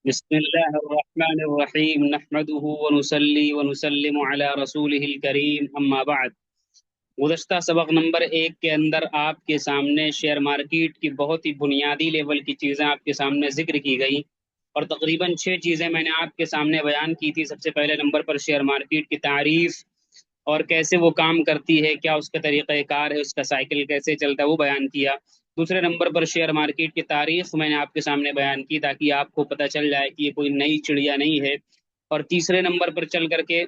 بسم اللہ الرحمن الرحیم نحمده ونصلی ونسلم علی رسولہ الکریم اما بعد۔ گزشتہ سبق نمبر 1 کے اندر آپ کے سامنے شیئر مارکیٹ کی بہت ہی بنیادی لیول کی چیزیں آپ کے سامنے ذکر کی گئی، اور تقریباً 6 چیزیں میں نے آپ کے سامنے بیان کی تھی۔ سب سے پہلے نمبر پر شیئر مارکیٹ کی تعریف اور کیسے وہ کام کرتی ہے، کیا اس کا طریقہ کار ہے، اس کا سائیکل کیسے چلتا ہے، وہ بیان کیا۔ دوسرے نمبر پر شیئر مارکیٹ کی تاریخ میں نے آپ کے سامنے بیان کی تاکہ آپ کو پتہ چل جائے کہ یہ کوئی نئی چڑیا نہیں ہے۔ اور تیسرے نمبر پر چل کر کے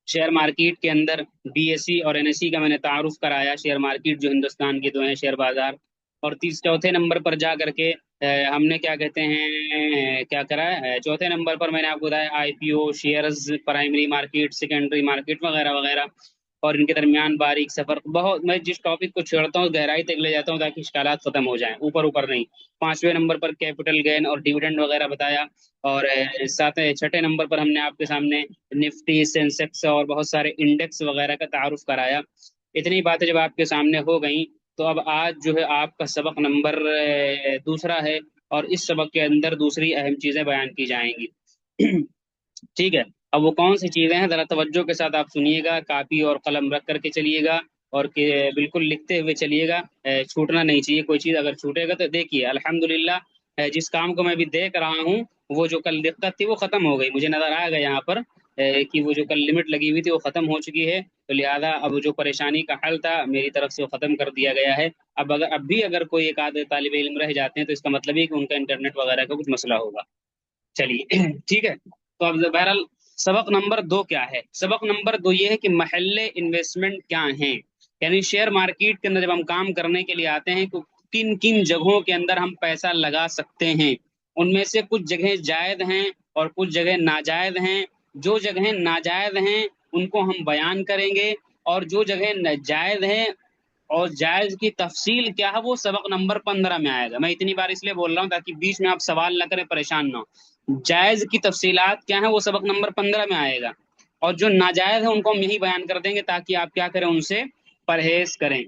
شیئر مارکیٹ کے اندر بی ایس سی اور این ایس سی کا میں نے تعارف کرایا، شیئر مارکیٹ جو ہندوستان کے دو ہیں شیئر بازار۔ اور چوتھے نمبر پر جا کر کے ہم نے کیا کہتے ہیں کیا کرا ہے، چوتھے نمبر پر میں نے آپ کو بتایا I P O shares, primary market, secondary market وغیرہ وغیرہ، اور ان کے درمیان باریک سفر۔ بہت میں جس ٹاپک کو چھیڑتا ہوں گہرائی تک لے جاتا ہوں تاکہ اشکالات ختم ہو جائیں، اوپر اوپر نہیں۔ پانچویں نمبر پر کیپٹل گین اور ڈیویڈنڈ وغیرہ بتایا، اور چھٹے نمبر پر ہم نے آپ کے سامنے نفٹی، سینسیکس اور بہت سارے انڈیکس وغیرہ کا تعارف کرایا۔ اتنی باتیں جب آپ کے سامنے ہو گئیں تو اب آج جو ہے آپ کا سبق نمبر دوسرا ہے، اور اس سبق کے اندر دوسری اہم چیزیں بیان کی جائیں گی۔ ٹھیک ہے، اب وہ کون سی چیزیں ہیں ذرا توجہ کے ساتھ آپ سنیے گا، کاپی اور قلم رکھ کر کے چلیے گا، اور کہ بالکل لکھتے ہوئے چلیے گا، چھوٹنا نہیں چاہیے کوئی چیز۔ اگر چھوٹے گا تو دیکھیے الحمدللہ جس کام کو میں بھی دیکھ رہا ہوں وہ جو کل دقت تھی وہ ختم ہو گئی، مجھے نظر آ گیا یہاں پر کہ وہ جو کل لمٹ لگی ہوئی تھی وہ ختم ہو چکی ہے، تو لہٰذا اب جو پریشانی کا حل تھا میری طرف سے وہ ختم کر دیا گیا ہے۔ اب بھی اگر کوئی ایک آدھے طالب علم رہ جاتے ہیں تو اس کا مطلب یہ کہ ان کا انٹرنیٹ وغیرہ کا کچھ مسئلہ ہوگا۔ چلیے ٹھیک ہے، تو اب بہرحال سبق نمبر 2 کیا ہے؟ سبق نمبر 2 یہ ہے کہ محل انویسٹمنٹ کیا ہیں، یعنی شیئر مارکیٹ کے اندر جب ہم کام کرنے کے لیے آتے ہیں تو کن کن جگہوں کے اندر ہم پیسہ لگا سکتے ہیں۔ ان میں سے کچھ جگہیں جائز ہیں اور کچھ جگہیں ناجائز ہیں۔ جو جگہیں ناجائز ہیں ان کو ہم بیان کریں گے، اور جو جگہیں جائز ہیں اور جائز کی تفصیل کیا ہے وہ سبق نمبر 15 میں آئے گا۔ میں اتنی بار اس لیے بول رہا ہوں تاکہ بیچ میں آپ سوال نہ کریں، پریشان نہ ہو۔ جائز کی تفصیلات کیا ہیں وہ سبق نمبر 15 میں آئے گا، اور جو ناجائز ہیں ان کو ہم یہی بیان کر دیں گے تاکہ آپ کیا کریں، ان سے پرہیز کریں۔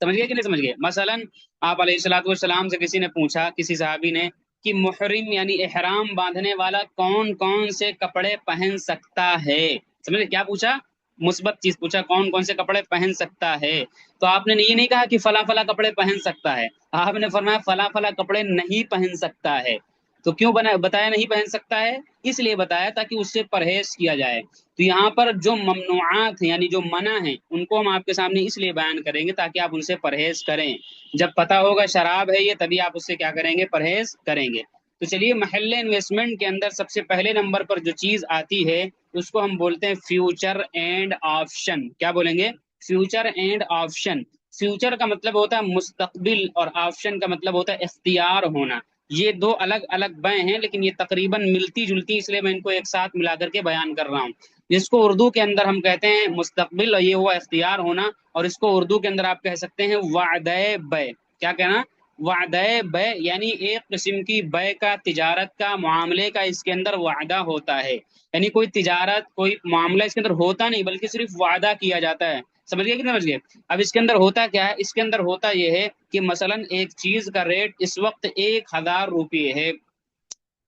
سمجھ گئے کہ نہیں سمجھ گئے؟ مثلا آپ علیہ الصلوۃ والسلام سے کسی نے پوچھا، کسی صحابی نے، کہ محرم یعنی احرام باندھنے والا کون کون سے کپڑے پہن سکتا ہے؟ سمجھ گئے کیا پوچھا؟ مثبت چیز پوچھا، کون کون سے کپڑے پہن سکتا ہے؟ تو آپ نے یہ نہیں کہا کہ فلاں فلاں کپڑے پہن سکتا ہے، آپ نے فرمایا فلاں فلاں کپڑے نہیں پہن سکتا ہے۔ تو کیوں بتایا نہیں پہن سکتا ہے؟ اس لیے بتایا تاکہ اس سے پرہیز کیا جائے۔ تو یہاں پر جو ممنوعات ہیں یعنی جو منع ہیں ان کو ہم آپ کے سامنے اس لیے بیان کریں گے تاکہ آپ ان سے پرہیز کریں۔ جب پتہ ہوگا شراب ہے یہ تبھی آپ اس سے کیا کریں گے؟ پرہیز کریں گے۔ تو چلیے محل انویسٹمنٹ کے اندر سب سے پہلے نمبر پر جو چیز آتی ہے اس کو ہم بولتے ہیں فیوچر اینڈ آپشن۔ کیا بولیں گے؟ Future and option. فیوچر کا مطلب ہوتا ہے مستقبل، اور آپشن کا مطلب ہوتا ہے اختیار ہونا۔ یہ دو الگ الگ بیں ہیں لیکن یہ تقریباً ملتی جلتی، اس لیے میں ان کو ایک ساتھ ملا کر کے بیان کر رہا ہوں۔ جس کو اردو کے اندر ہم کہتے ہیں مستقبل، اور یہ ہوا اختیار ہونا، اور اس کو اردو کے اندر آپ کہہ سکتے ہیں وعدہ بے۔ کیا کہنا؟ وعدہ بے، یعنی ایک قسم کی بے کا، تجارت کا، معاملے کا اس کے اندر وعدہ ہوتا ہے۔ یعنی کوئی تجارت، کوئی معاملہ اس کے اندر ہوتا نہیں بلکہ صرف وعدہ کیا جاتا ہے۔ سمجھ گئے کہ نہیں سمجھ گئے؟ اب اس کے اندر ہوتا کیا ہے؟ اس کے اندر ہوتا یہ ہے کہ مثلا ایک چیز کا ریٹ اس وقت 1000 روپے ہے۔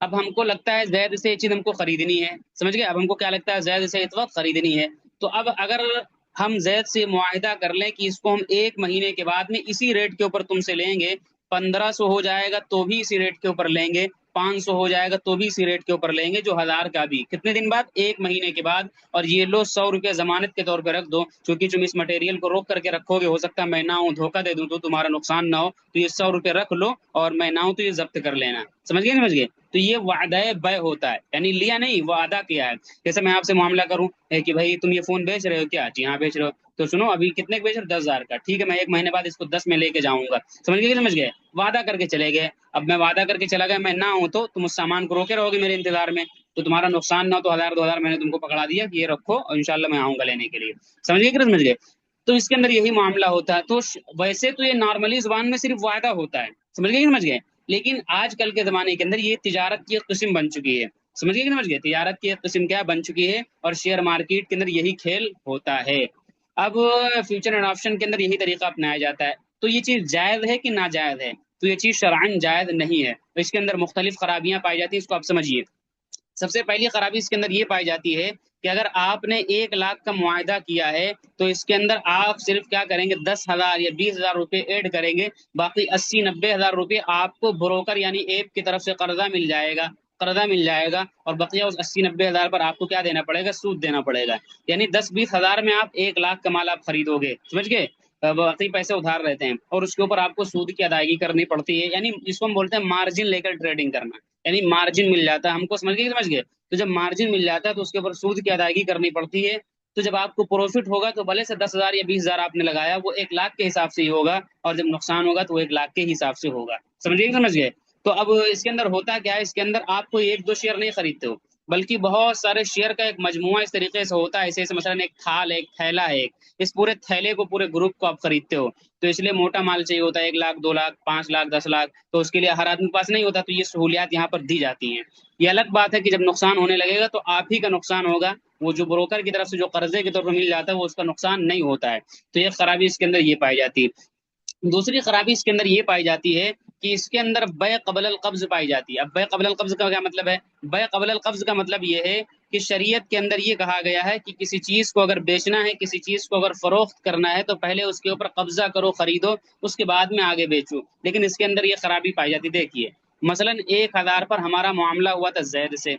اب ہم کو لگتا ہے زید سے یہ چیز ہم کو خریدنی ہے، سمجھ گئے؟ اب ہم کو کیا لگتا ہے؟ زید سے اس وقت خریدنی ہے۔ تو اب اگر ہم زید سے معاہدہ کر لیں کہ اس کو ہم 1 مہینے کے بعد میں اسی ریٹ کے اوپر تم سے لیں گے، 1500 ہو جائے گا تو بھی اسی ریٹ کے اوپر لیں گے، 500 ہو جائے گا تو بھی اسی ریٹ کے اوپر لیں گے، جو 1000 کا بھی کتنے دن بعد؟ 1 مہینے کے بعد۔ اور یہ لو 100 روپے ضمانت کے طور پہ رکھ دو، چونکہ تم اس مٹیریل کو روک کر کے رکھو گے، ہو سکتا ہے میں نہ ہوں دھوکہ دے دوں تو تمہارا نقصان نہ ہو، تو یہ 100 روپے رکھ لو، اور میں نہ ہوں تو یہ ضبط کر لینا۔ سمجھ گئے سمجھ گئے؟ تو یہ وعدہ بے ہوتا ہے، یعنی لیا نہیں، وعدہ کیا ہے۔ جیسے میں آپ سے معاملہ کروں کہ بھائی تم یہ فون بیچ رہے ہو کیا؟ جی ہاں بیچ رہے ہو، تو سنو ابھی کتنے کے بیچ رہے ہو؟ 10,000 کا، ٹھیک ہے میں 1 مہینے بعد اس کو 10 میں لے کے جاؤں گا۔ سمجھ گئے کہ سمجھ گئے؟ وعدہ کر کے چلے گئے۔ اب میں وعدہ کر کے چلا گیا، میں نہ ہوں تو تم اس سامان کو روکے رہو گے میرے انتظار میں، تو تمہارا نقصان نہ ہو، تو 1000 2000 میں نے تم کو پکڑا دیا کہ یہ رکھو اور انشاءاللہ میں آؤں گا لینے کے لیے۔ سمجھ گئے کہ نہیں سمجھ گئے؟ تو اس کے اندر یہی معاملہ ہوتا ہے۔ تو ویسے تو یہ نارملی زبان میں صرف وعدہ ہوتا ہے، سمجھ گئے کہ سمجھ گئے؟ لیکن آج کل کے زمانے کے اندر یہ تجارت کی ایک قسم بن چکی ہے۔ سمجھ گئے کہ سمجھ گئے؟ تجارت کی ایک قسم کیا بن چکی ہے، اور شیئر مارکیٹ کے اندر یہی کھیل ہوتا ہے۔ اب فیوچر اینڈ آپشن کے اندر یہی طریقہ اپنایا جاتا ہے۔ تو یہ چیز جائز ہے کہ ناجائز ہے؟ تو یہ چیز شرعن جائز نہیں ہے. تو اس کے اندر مختلف خرابیاں پائی جاتی ہیں، اس کو آپ سمجھیے. سب سے پہلی خرابی اس کے اندر یہ پائی جاتی ہے کہ اگر آپ نے 1 لاکھ کا معاہدہ کیا ہے تو اس کے اندر آپ صرف کیا کریں گے، 10,000 یا 20,000 روپے ایڈ کریں گے، باقی 80-90 ہزار روپے آپ کو بروکر یعنی ایپ کی طرف سے قرضہ مل جائے گا، اور بقیہ اس 80-90 ہزار پر آپ کو کیا دینا پڑے گا، سود دینا پڑے گا. یعنی 10-20 ہزار میں آپ 1 لاکھ کا مال آپ خریدو گے، سمجھ گئے. باقی پیسے ادھار رہتے ہیں اور اس کے اوپر آپ کو سود کی ادائیگی کرنی پڑتی ہے. یعنی اس کو ہم بولتے ہیں مارجن لے کر ٹریڈنگ کرنا، یعنی مارجن مل جاتا ہے ہم کو، سمجھ گئے. تو جب مارجن مل جاتا ہے تو اس کے اوپر سود کی ادائیگی کرنی پڑتی ہے. تو جب آپ کو پروفٹ ہوگا تو بھلے سے 10,000 یا 20,000 آپ نے لگایا، وہ 1 لاکھ کے حساب سے ہی ہوگا، اور جب نقصان ہوگا تو وہ 1 لاکھ کے حساب سے ہوگا. سمجھ گئے. تو اب اس کے اندر ہوتا کیا ہے، اس کے اندر آپ کو 1-2 شیئر نہیں خریدتے ہو، بلکہ بہت سارے شیئر کا ایک مجموعہ اس طریقے سے ہوتا ہے. ایسے مثلا ایک تھال ہے، ایک تھیلا ہے، اس پورے تھیلے کو، پورے گروپ کو آپ خریدتے ہو. تو اس لیے موٹا مال چاہیے ہوتا ہے، 1 لاکھ 2 لاکھ 5 لاکھ 10 لاکھ. تو اس کے لیے ہر آدمی کے پاس نہیں ہوتا، تو یہ سہولیات یہاں پر دی جاتی ہیں. یہ الگ بات ہے کہ جب نقصان ہونے لگے گا تو آپ ہی کا نقصان ہوگا، وہ جو بروکر کی طرف سے جو قرضے کے طور پر مل جاتا ہے وہ اس کا نقصان نہیں ہوتا ہے. تو یہ خرابی اس کے اندر یہ پائی جاتی ہے. دوسری خرابی اس کے اندر یہ پائی جاتی ہے کہ اس کے اندر بے قبل القبض پائی جاتی ہے. اب بے قبل القبض کا کیا مطلب ہے؟ بے قبل القبض کا مطلب یہ ہے کہ شریعت کے اندر یہ کہا گیا ہے کہ کسی چیز کو اگر بیچنا ہے، کسی چیز کو اگر فروخت کرنا ہے تو پہلے اس کے اوپر قبضہ کرو، خریدو، اس کے بعد میں آگے بیچو. لیکن اس کے اندر یہ خرابی پائی جاتی. دیکھیے مثلا 1,000 پر ہمارا معاملہ ہوا تھا زید سے.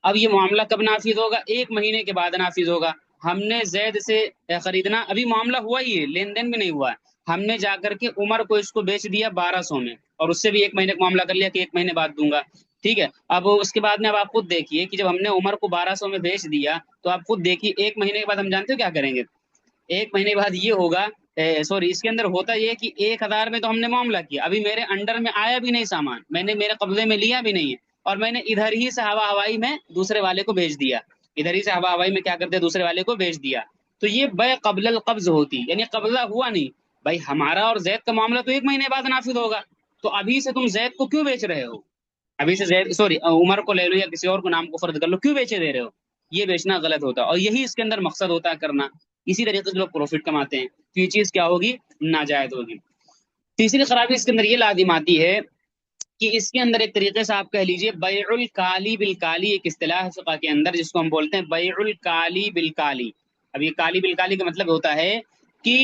اب یہ معاملہ کب نافذ ہوگا؟ 1 مہینے کے بعد نافذ ہوگا. ہم نے زید سے خریدنا، ابھی معاملہ ہوا ہی ہے، لین دین بھی نہیں ہوا ہے. ہم نے جا کر کے عمر کو اس کو بیچ دیا 1,200 میں، اور اس سے بھی 1 مہینے کا معاملہ کر لیا کہ 1 مہینے بعد دوں گا. ٹھیک ہے. اب اس کے بعد میں اب آپ خود دیکھیے کہ جب ہم نے عمر کو 1,200 میں بیچ دیا تو آپ خود دیکھیے 1 مہینے کے بعد ہم جانتے ہو کیا کریں گے؟ 1 مہینے بعد یہ ہوگا، سوری، اس کے اندر ہوتا یہ کہ 1,000 میں تو ہم نے معاملہ کیا، ابھی میرے انڈر میں آیا بھی نہیں سامان، میں نے میرے قبضے میں لیا بھی نہیں ہے، اور میں نے ادھر ہی سے ہوا ہوائی میں دوسرے والے کو بیچ دیا. ادھر ہی سے ہوا ہوائی میں کیا کرتے، دوسرے والے کو بیچ دیا. تو یہ بے قبل القبض ہوتی، یعنی قبضہ ہوا نہیں. بھائی ہمارا اور زید کا معاملہ تو 1 مہینے بعد نافذ ہوگا، تو ابھی سے تم زید کو کیوں بیچ رہے ہو؟ ابھی سے زید، سوری، عمر کو لے لو یا کسی اور کو نام کو فرض کر لو، کیوں بیچے دے رہے ہو؟ یہ بیچنا غلط ہوتا ہے، اور یہی اس کے اندر مقصد ہوتا ہے کرنا. اسی طریقے سے لوگ پروفٹ کماتے ہیں. تو یہ چیز کیا ہوگی؟ ناجائز ہوگی. تیسری خرابی اس کے اندر یہ لازم آتی ہے کہ اس کے اندر ایک طریقے سے آپ کہہ لیجئے بیع الکالی بالکالی، ایک اصطلاح ہے فقہ کے اندر جس کو ہم بولتے ہیں بیع الکالی بالکالی. اب یہ کالی بالکالی کا مطلب ہوتا ہے کہ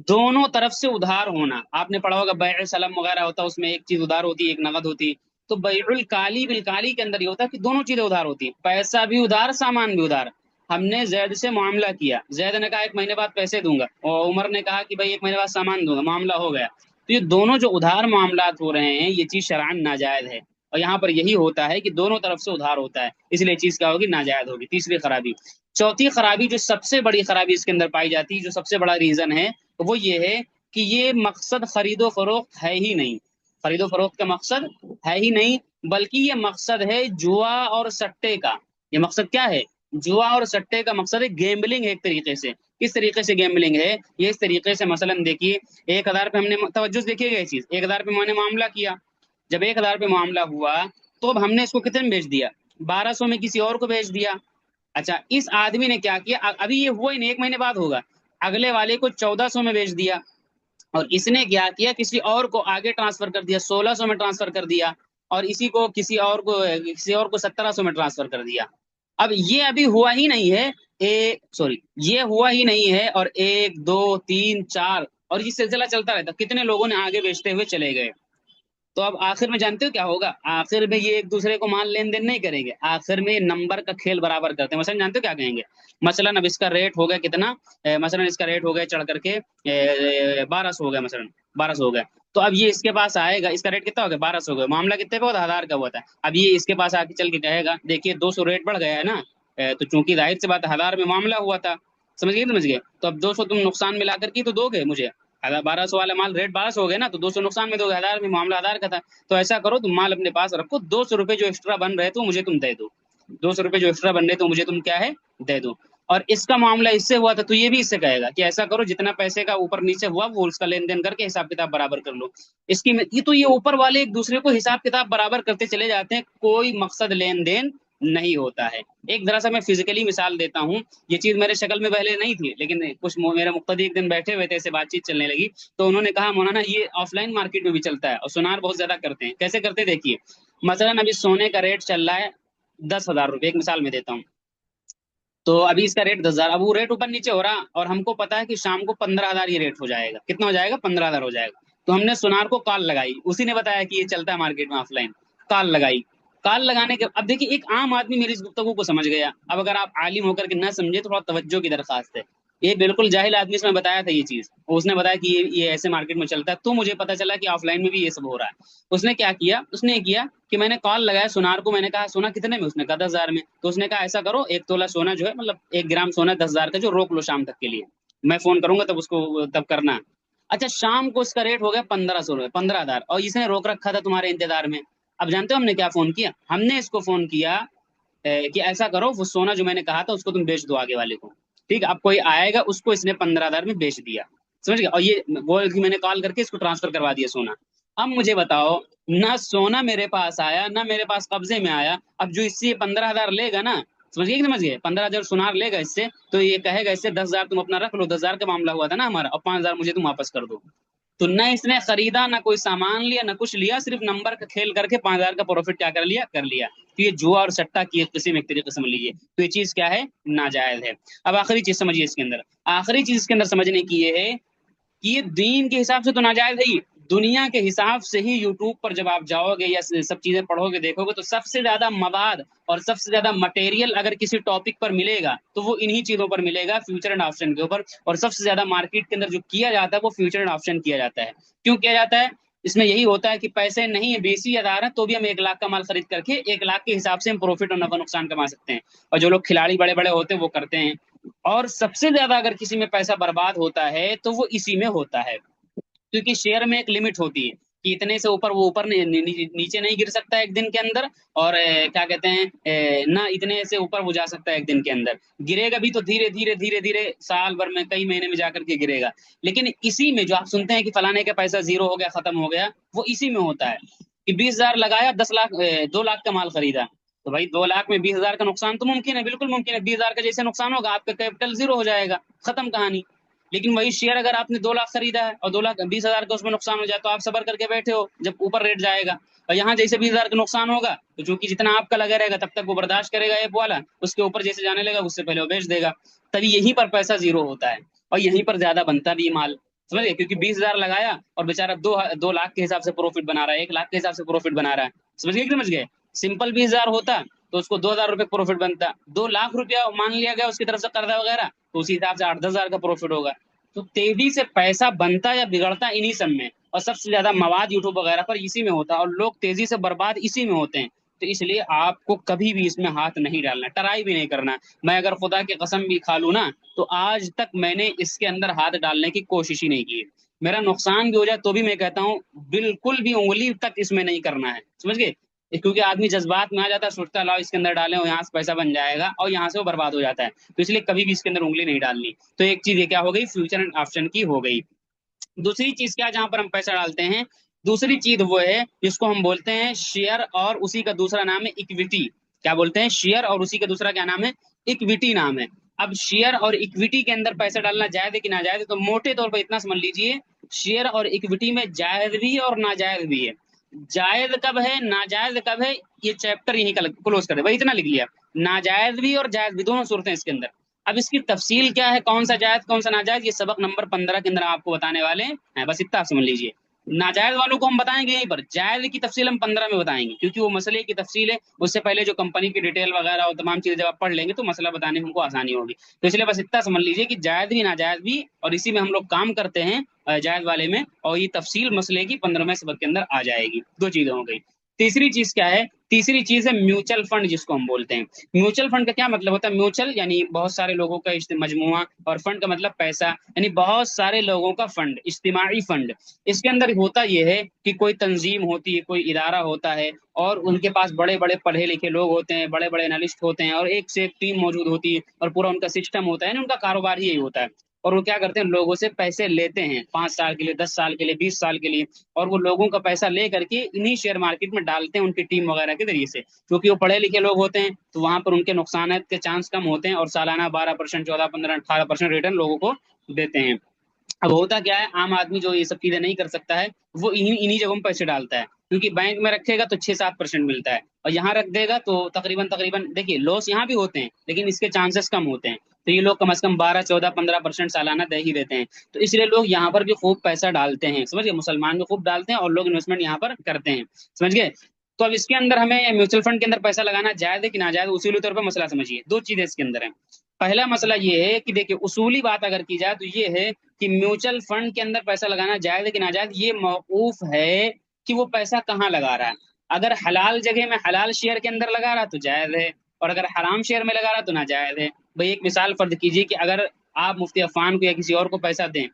دونوں طرف سے ادھار ہونا. آپ نے پڑھا ہوگا بیع سلم وغیرہ ہوتا ہے، اس میں ایک چیز ادھار ہوتی ہے، ایک نقد ہوتی ہے. تو بیع الکالی بالکالی کے اندر یہ ہوتا ہے کہ دونوں چیزیں ادھار ہوتی ہیں، پیسہ بھی ادھار، سامان بھی ادھار. ہم نے زید سے معاملہ کیا، زید نے کہا 1 مہینے بعد پیسے دوں گا، اور عمر نے کہا کہ بھائی 1 مہینے بعد سامان دوں گا، معاملہ ہو گیا. تو یہ دونوں جو ادھار معاملات ہو رہے ہیں یہ چیز شرعاً ناجائز ہے، اور یہاں پر یہی ہوتا ہے کہ دونوں طرف سے ادھار ہوتا ہے، اس لیے چیز کیا ہوگی؟ ناجائز ہوگی. تیسری خرابی. چوتھی خرابی جو سب سے بڑی خرابی اس کے اندر پائی جاتی ہے، جو سب سے بڑا ریزن ہے، وہ یہ ہے کہ یہ مقصد خرید و فروخت ہے ہی نہیں. خرید و فروخت کا مقصد ہے ہی نہیں، بلکہ یہ مقصد ہے جوا اور سٹے کا. یہ مقصد کیا ہے؟ جوا اور سٹے کا مقصد ہے گیمبلنگ ہے ایک طریقے سے. کس طریقے سے گیمبلنگ ہے؟ یہ اس طریقے سے مثلا دیکھیے 1,000 پہ ہم نے، توجہ سے دیکھیے گا یہ چیز، 1,000 پہ میں نے معاملہ کیا. جب 1,000 پہ معاملہ ہوا تو اب ہم نے اس کو کتنے میں بیچ دیا؟ 1,200 میں کسی اور کو بیچ دیا. اچھا، اس آدمی نے کیا کیا؟ ابھی یہ ہوا ہی نہیں، 1 مہینے بعد ہوگا. اگلے والے کو 1,400 میں بیچ دیا، اور اس نے کیا کیا؟ کسی اور کو آگے ٹرانسفر کر دیا، 1,600 میں ٹرانسفر کر دیا، اور اسی کو کسی اور کو 1,700 میں ٹرانسفر کر دیا. اب یہ ابھی ہوا ہی نہیں ہے، یہ ہوا ہی نہیں ہے، اور 1 2 3 4 اور یہ سلسلہ چلتا رہتا. کتنے لوگوں نے آگے بیچتے ہوئے چلے گئے. تو اب آخر میں جانتے ہو کیا ہوگا؟ آخر میں یہ ایک دوسرے کو مال لین دین نہیں کریں گے، آخر میں نمبر کا کھیل برابر کرتے ہیں. مثلا جانتے ہو کیا کہیں گے؟ مثلا اب اس کا ریٹ ہو گیا کتنا، مثلا اس کا ریٹ ہو گیا چڑھ کر کے 1,200 ہو گیا، مثلا 1,200 ہو گیا. تو اب یہ اس کے پاس آئے گا، اس کا ریٹ کتنا ہو گیا؟ 1,200 ہو گیا. معاملہ کتنے پہ ہوتا ہے؟ 1,000 کا ہوا تھا. اب یہ اس کے پاس آ کے چل کے کہے گا دیکھیے 200 ریٹ بڑھ گیا ہے نا، تو چونکہ ظاہر سی بات 1,000 میں معاملہ ہوا تھا، سمجھ گئے. تو اب 200 تم نقصان ملا کر کے تو دو گے مجھے، 1,200 والا مال ریٹ 1,200 ہو گیا نا، تو 200 نقصان میں دو گے، 1,000 میں معاملہ 1,000 کا تھا. تو ایسا کرو تم مال اپنے پاس رکھو، 200 روپے جو ایکسٹرا بن رہے تو مجھے تم دے دو، 200 روپے جو ایکسٹرا بن رہے تو مجھے تم کیا ہے؟ دے دو. اور اس کا معاملہ اس سے ہوا تھا تو یہ بھی اس سے کہے گا کہ ایسا کرو جتنا پیسے کا اوپر نیچے ہوا وہ اس کا لین دین کر کے حساب کتاب برابر کر لو. یہ تو یہ اوپر والے ایک دوسرے کو حساب کتاب برابر کرتے چلے جاتے ہیں، کوئی مقصد لین دین نہیں ہوتا ہے۔ ایک ذرا سا میں فزیکلی مثال دیتا ہوں، یہ چیز میرے شکل میں پہلے نہیں تھی، لیکن کچھ میرے مقتدی ایک دن بیٹھے ہوئے تھے، ایسے بات چیت چلنے لگی، تو انہوں نے کہا مولانا یہ آف لائن مارکیٹ میں بھی چلتا ہے اور سونار بہت زیادہ کرتے ہیں۔ کیسے کرتے ہیں دیکھیے، مثلا ابھی سونے کا ریٹ چل رہا ہے 10,000 روپے، ایک مثال میں دیتا ہوں، تو ابھی اس کا ریٹ 10,000، اب وہ ریٹ اوپر نیچے ہو رہا اور ہم کو پتا ہے کہ شام کو 15,000 یہ ریٹ ہو جائے گا، کتنا ہو جائے گا؟ 15,000 ہو جائے گا۔ تو ہم نے سونار کو کال لگائی، اسی نے بتایا کہ یہ چلتا ہے مارکیٹ میں آف لائن، کال لگائی، کال لگانے کے اب دیکھیے ایک عام آدمی میری اس گفتگو کو سمجھ گیا۔ اب اگر آپ عالم ہو کر کے نہ سمجھے تو تھوڑا توجہ کی درخواست ہے، یہ بالکل جاہل آدمی سے میں بتایا تھا یہ چیز، اس نے بتایا کہ یہ ایسے مارکیٹ میں چلتا ہے، تو مجھے پتا چلا کہ آف لائن میں بھی یہ سب ہو رہا ہے۔ اس نے کیا کیا، اس نے یہ کیا کہ میں نے کال لگایا سونار کو، میں نے کہا سونا کتنے میں؟ اس نے کہا 10,000 میں۔ تو اس نے کہا ایسا کرو 1 تولہ سونا جو ہے، مطلب 1 گرام سونا 10,000 کا جو روک لو شام تک کے لیے، میں فون کروں گا تب اس کو تب کرنا۔ اچھا شام کو اس کا ریٹ ہو گیا 1,500 روپے، 15,000، اور اس نے روک رکھا تھا تمہارے انتظار میں۔ اب جانتے ہو ہم نے کیا فون کیا؟ ہم نے اس کو فون کیا کہ ایسا کرو وہ سونا جو میں نے کہا تھا اس کو تم بیچ دو آگے والے کو، ٹھیک ہے؟ اب کوئی آئے گا، اس کو اس نے 15,000 میں بیچ دیا، سمجھ گیا؟ اور یہ وہ میں نے کال کر کے اس کو ٹرانسفر کروا دیا سونا۔ اب مجھے بتاؤ، نہ سونا میرے پاس آیا، نہ میرے پاس قبضے میں آیا، اب جو اس سے 15,000 لے گا نا، سمجھ گئے کہ سمجھ گئے، 15,000 سونار لے گا اس سے، تو یہ کہے گا اس سے 10,000 تم اپنا رکھ لو، 10,000 کا معاملہ ہوا تھا نا ہمارا، اور 5,000 مجھے تم واپس کر دو۔ تو نہ اس نے خریدا، نہ کوئی سامان لیا، نہ کچھ لیا، صرف نمبر کا کھیل کر کے 5,000 کا پروفٹ کیا کر لیا، کر لیا۔ تو یہ جوا اور سٹا کی ایک قسم، ایک طریقے سمجھ لیجیے، تو یہ چیز کیا ہے؟ ناجائز ہے۔ اب آخری چیز سمجھیے اس کے اندر، آخری چیز اس کے اندر سمجھنے کی یہ ہے کہ یہ دین کے حساب سے تو ناجائز ہے ہی، دنیا کے حساب سے ہی یوٹیوب پر جب آپ جاؤ گے یا سب چیزیں پڑھو گے دیکھو گے، تو سب سے زیادہ مواد اور سب سے زیادہ مٹیریل اگر کسی ٹاپک پر ملے گا تو وہ انہی چیزوں پر ملے گا، فیوچر اینڈ آپشن کے اوپر، اور سب سے زیادہ مارکیٹ کے اندر جو کیا جاتا ہے وہ فیوچر اینڈ آپشن کیا جاتا ہے۔ کیوں کیا جاتا ہے؟ اس میں یہی ہوتا ہے کہ پیسے نہیں ہیں، 20,000 ہیں تو بھی ہم 1 لاکھ کا مال خرید کر کے 1 لاکھ کے حساب سے ہم پروفٹ اور نفع نقصان کما سکتے ہیں، اور جو لوگ کھلاڑی بڑے بڑے ہوتے ہیں وہ کرتے ہیں۔ اور سب سے زیادہ اگر کسی میں پیسہ برباد ہوتا ہے تو وہ اسی میں ہوتا ہے، کیونکہ شیئر میں ایک لمٹ ہوتی ہے کہ اتنے سے اوپر وہ اوپر نیچے نہیں گر سکتا ایک دن کے اندر، اور کیا کہتے ہیں نہ اتنے سے اوپر وہ جا سکتا ہے ایک دن کے اندر، گرے گا بھی تو دھیرے دھیرے دھیرے دھیرے سال بھر میں کئی مہینے میں جا کر کے گرے گا۔ لیکن اسی میں جو آپ سنتے ہیں کہ فلانے کا پیسہ زیرو ہو گیا، ختم ہو گیا، وہ اسی میں ہوتا ہے کہ 20,000 لگایا، 10 لاکھ 2 لاکھ کا مال خریدا، تو بھائی 2 لاکھ میں 20,000 کا نقصان تو ممکن ہے، بالکل ممکن ہے، 20,000 کا جیسے نقصان ہوگا آپ کا کیپٹل زیرو ہو جائے گا، ختم کہانی۔ لیکن وہی شیئر اگر آپ نے 2 لاکھ خریدا ہے اور 2,20,000 کا اس میں نقصان ہو جائے تو آپ صبر کر کے بیٹھے ہو جب اوپر ریٹ جائے گا، اور یہاں جیسے 20,000 کا نقصان ہوگا تو چونکہ جتنا آپ کا لگا رہے گا تب تک وہ برداشت کرے گا ایپ والا، اس کے اوپر جیسے جانے لگا اس سے پہلے وہ بیچ دے گا، تبھی یہیں پر پیسہ زیرو ہوتا ہے اور یہیں پر زیادہ بنتا بھی مال، سمجھ گئے؟ کیونکہ 20,000 لگایا اور بیچارہ 2 لاکھ کے حساب سے پروفٹ بنا رہا ہے، 1 لاکھ کے حساب سے پروفٹ بنا رہا ہے، سمجھ گئے کہ سمجھ گئے؟ سمپل 20,000 ہوتا تو اس کو 2,000 روپے پروفٹ بنتا، 2 لاکھ روپیہ مان لیا گیا اس کی طرف سے قرضہ وغیرہ، تو اسی حساب سے 8-10,000 کا پروفٹ ہوگا۔ تو تیزی سے پیسہ بنتا یا بگڑتا انہی سب میں، اور سب سے زیادہ مواد یوٹیوب وغیرہ پر اسی میں ہوتا ہے، اور لوگ تیزی سے برباد اسی میں ہوتے ہیں۔ تو اس لیے آپ کو کبھی بھی اس میں ہاتھ نہیں ڈالنا، ٹرائی بھی نہیں کرنا۔ میں اگر خدا کی قسم بھی کھا لوں نا تو آج تک میں نے اس کے اندر ہاتھ ڈالنے کی کوشش ہی نہیں کی، میرا نقصان بھی ہو جائے تو بھی میں کہتا ہوں بالکل بھی انگلی تک اس میں نہیں کرنا ہے، سمجھ گئے؟ کیونکہ آدمی جذبات میں آ جاتا ہے، سوچتا ہے لاؤ اس کے اندر ڈالیں اور یہاں سے پیسہ بن جائے گا، اور یہاں سے وہ برباد ہو جاتا ہے۔ تو اس لیے کبھی بھی اس کے اندر انگلی نہیں ڈالنی۔ تو ایک چیز یہ کیا ہو گئی؟ فیوچر اینڈ آپشن کی ہو گئی۔ دوسری چیز کیا جہاں پر ہم پیسہ ڈالتے ہیں؟ دوسری چیز وہ ہے جس کو ہم بولتے ہیں شیئر، اور اسی کا دوسرا نام ہے اکویٹی۔ کیا بولتے ہیں؟ شیئر، اور اسی کا دوسرا کیا نام ہے؟ اکویٹی نام ہے۔ اب شیئر اور اکویٹی کے اندر پیسہ ڈالنا جائز ہے کہ ناجائز ہے؟ تو موٹے طور پر اتنا سمجھ لیجئے، شیئر اور اکویٹی میں جائز بھی ہے اور ناجائز بھی ہے۔ جائز کب ہے، ناجائز کب ہے، یہ چیپٹر یہیں کلوز کر دے بھائی، اتنا لکھ لیا، ناجائز بھی اور جائز بھی، دونوں صورتیں اس کے اندر۔ اب اس کی تفصیل کیا ہے، کون سا جائز کون سا ناجائز، یہ سبق نمبر 15 کے اندر آپ کو بتانے والے ہیں، بس اتنا آپ سمجھ لیجئے۔ ناجائز والوں کو ہم بتائیں گے یہیں پر، جائز کی تفصیل ہم 15 میں بتائیں گے، کیونکہ وہ مسئلے کی تفصیل ہے، اس سے پہلے جو کمپنی کی ڈیٹیل وغیرہ اور تمام چیزیں جب آپ پڑھ لیں گے تو مسئلہ بتانے میں ہم کو آسانی ہوگی۔ تو اس لیے بس اتنا سمجھ لیجئے کہ جائز بھی ناجائز بھی، اور اسی میں ہم لوگ کام کرتے ہیں جائز والے میں، اور یہ تفصیل مسئلے کی 15ویں سبق کے اندر آ جائے گی۔ دو چیزیں ہو گئی۔ تیسری چیز کیا ہے؟ تیسری چیز ہے میوچل فنڈ، جس کو ہم بولتے ہیں۔ میوچل فنڈ کا کیا مطلب ہوتا ہے؟ میوچل یعنی بہت سارے لوگوں کا مجموعہ، اور فنڈ کا مطلب پیسہ، یعنی بہت سارے لوگوں کا فنڈ، اجتماعی فنڈ۔ اس کے اندر ہوتا یہ ہے کہ کوئی تنظیم ہوتی ہے، کوئی ادارہ ہوتا ہے، اور ان کے پاس بڑے بڑے پڑھے لکھے لوگ ہوتے ہیں، بڑے بڑے انالسٹ ہوتے ہیں، اور ایک سے ایک ٹیم موجود ہوتی ہے، اور پورا ان کا سسٹم ہوتا ہے، ان کا کاروبار ہی یہی ہوتا ہے۔ اور وہ کیا کرتے ہیں لوگوں سے پیسے لیتے ہیں 5 سال کے لیے، 10 سال کے لیے، 20 سال کے لیے، اور وہ لوگوں کا پیسہ لے کر کے انہی شیئر مارکیٹ میں ڈالتے ہیں ان کی ٹیم وغیرہ کے ذریعے سے، کیونکہ وہ پڑھے لکھے لوگ ہوتے ہیں تو وہاں پر ان کے نقصانات کے چانس کم ہوتے ہیں، اور سالانہ 12%، 14، 15، 18% ریٹرن لوگوں کو دیتے ہیں۔ اب ہوتا کیا ہے، عام آدمی جو یہ سب چیزیں نہیں کر سکتا ہے وہ انہی جگہوں میں پیسے ڈالتا ہے، کیونکہ بینک میں رکھے گا تو 6-7% ملتا ہے، اور یہاں رکھ دے گا تو تقریباً دیکھیے لاس یہاں بھی ہوتے ہیں لیکن اس کے چانسز کم ہوتے ہیں، تو یہ لوگ کم از کم 12، 14، 15% سالانہ دے ہی دیتے ہیں، تو اس لیے لوگ یہاں پر بھی خوب پیسہ ڈالتے ہیں، سمجھ گئے، مسلمان بھی خوب ڈالتے ہیں اور لوگ انویسٹمنٹ یہاں پر کرتے ہیں، سمجھ گئے۔ تو اب اس کے اندر ہمیں میوچل فنڈ کے اندر پیسہ لگانا جائز ہے کہ ناجائز، اصولی طور پر مسئلہ سمجھیے، دو چیزیں اس کے اندر ہیں۔ پہلا مسئلہ یہ ہے کہ دیکھیے اصولی بات اگر کی جائے تو یہ ہے کہ میوچل فنڈ کے اندر پیسہ لگانا جائز ہے کہ ناجائز، یہ موقوف ہے کہ وہ پیسہ کہاں لگا رہا ہے۔ اگر حلال جگہ میں حلال شیئر کے اندر لگا رہا تو جائز ہے، اور اگر حرام شیئر میں لگا رہا تو ناجائز ہے۔ بھئی ایک مثال فرض کیجیے کہ اگر آپ مفتی عفان کو یا کسی اور کو پیسہ دیں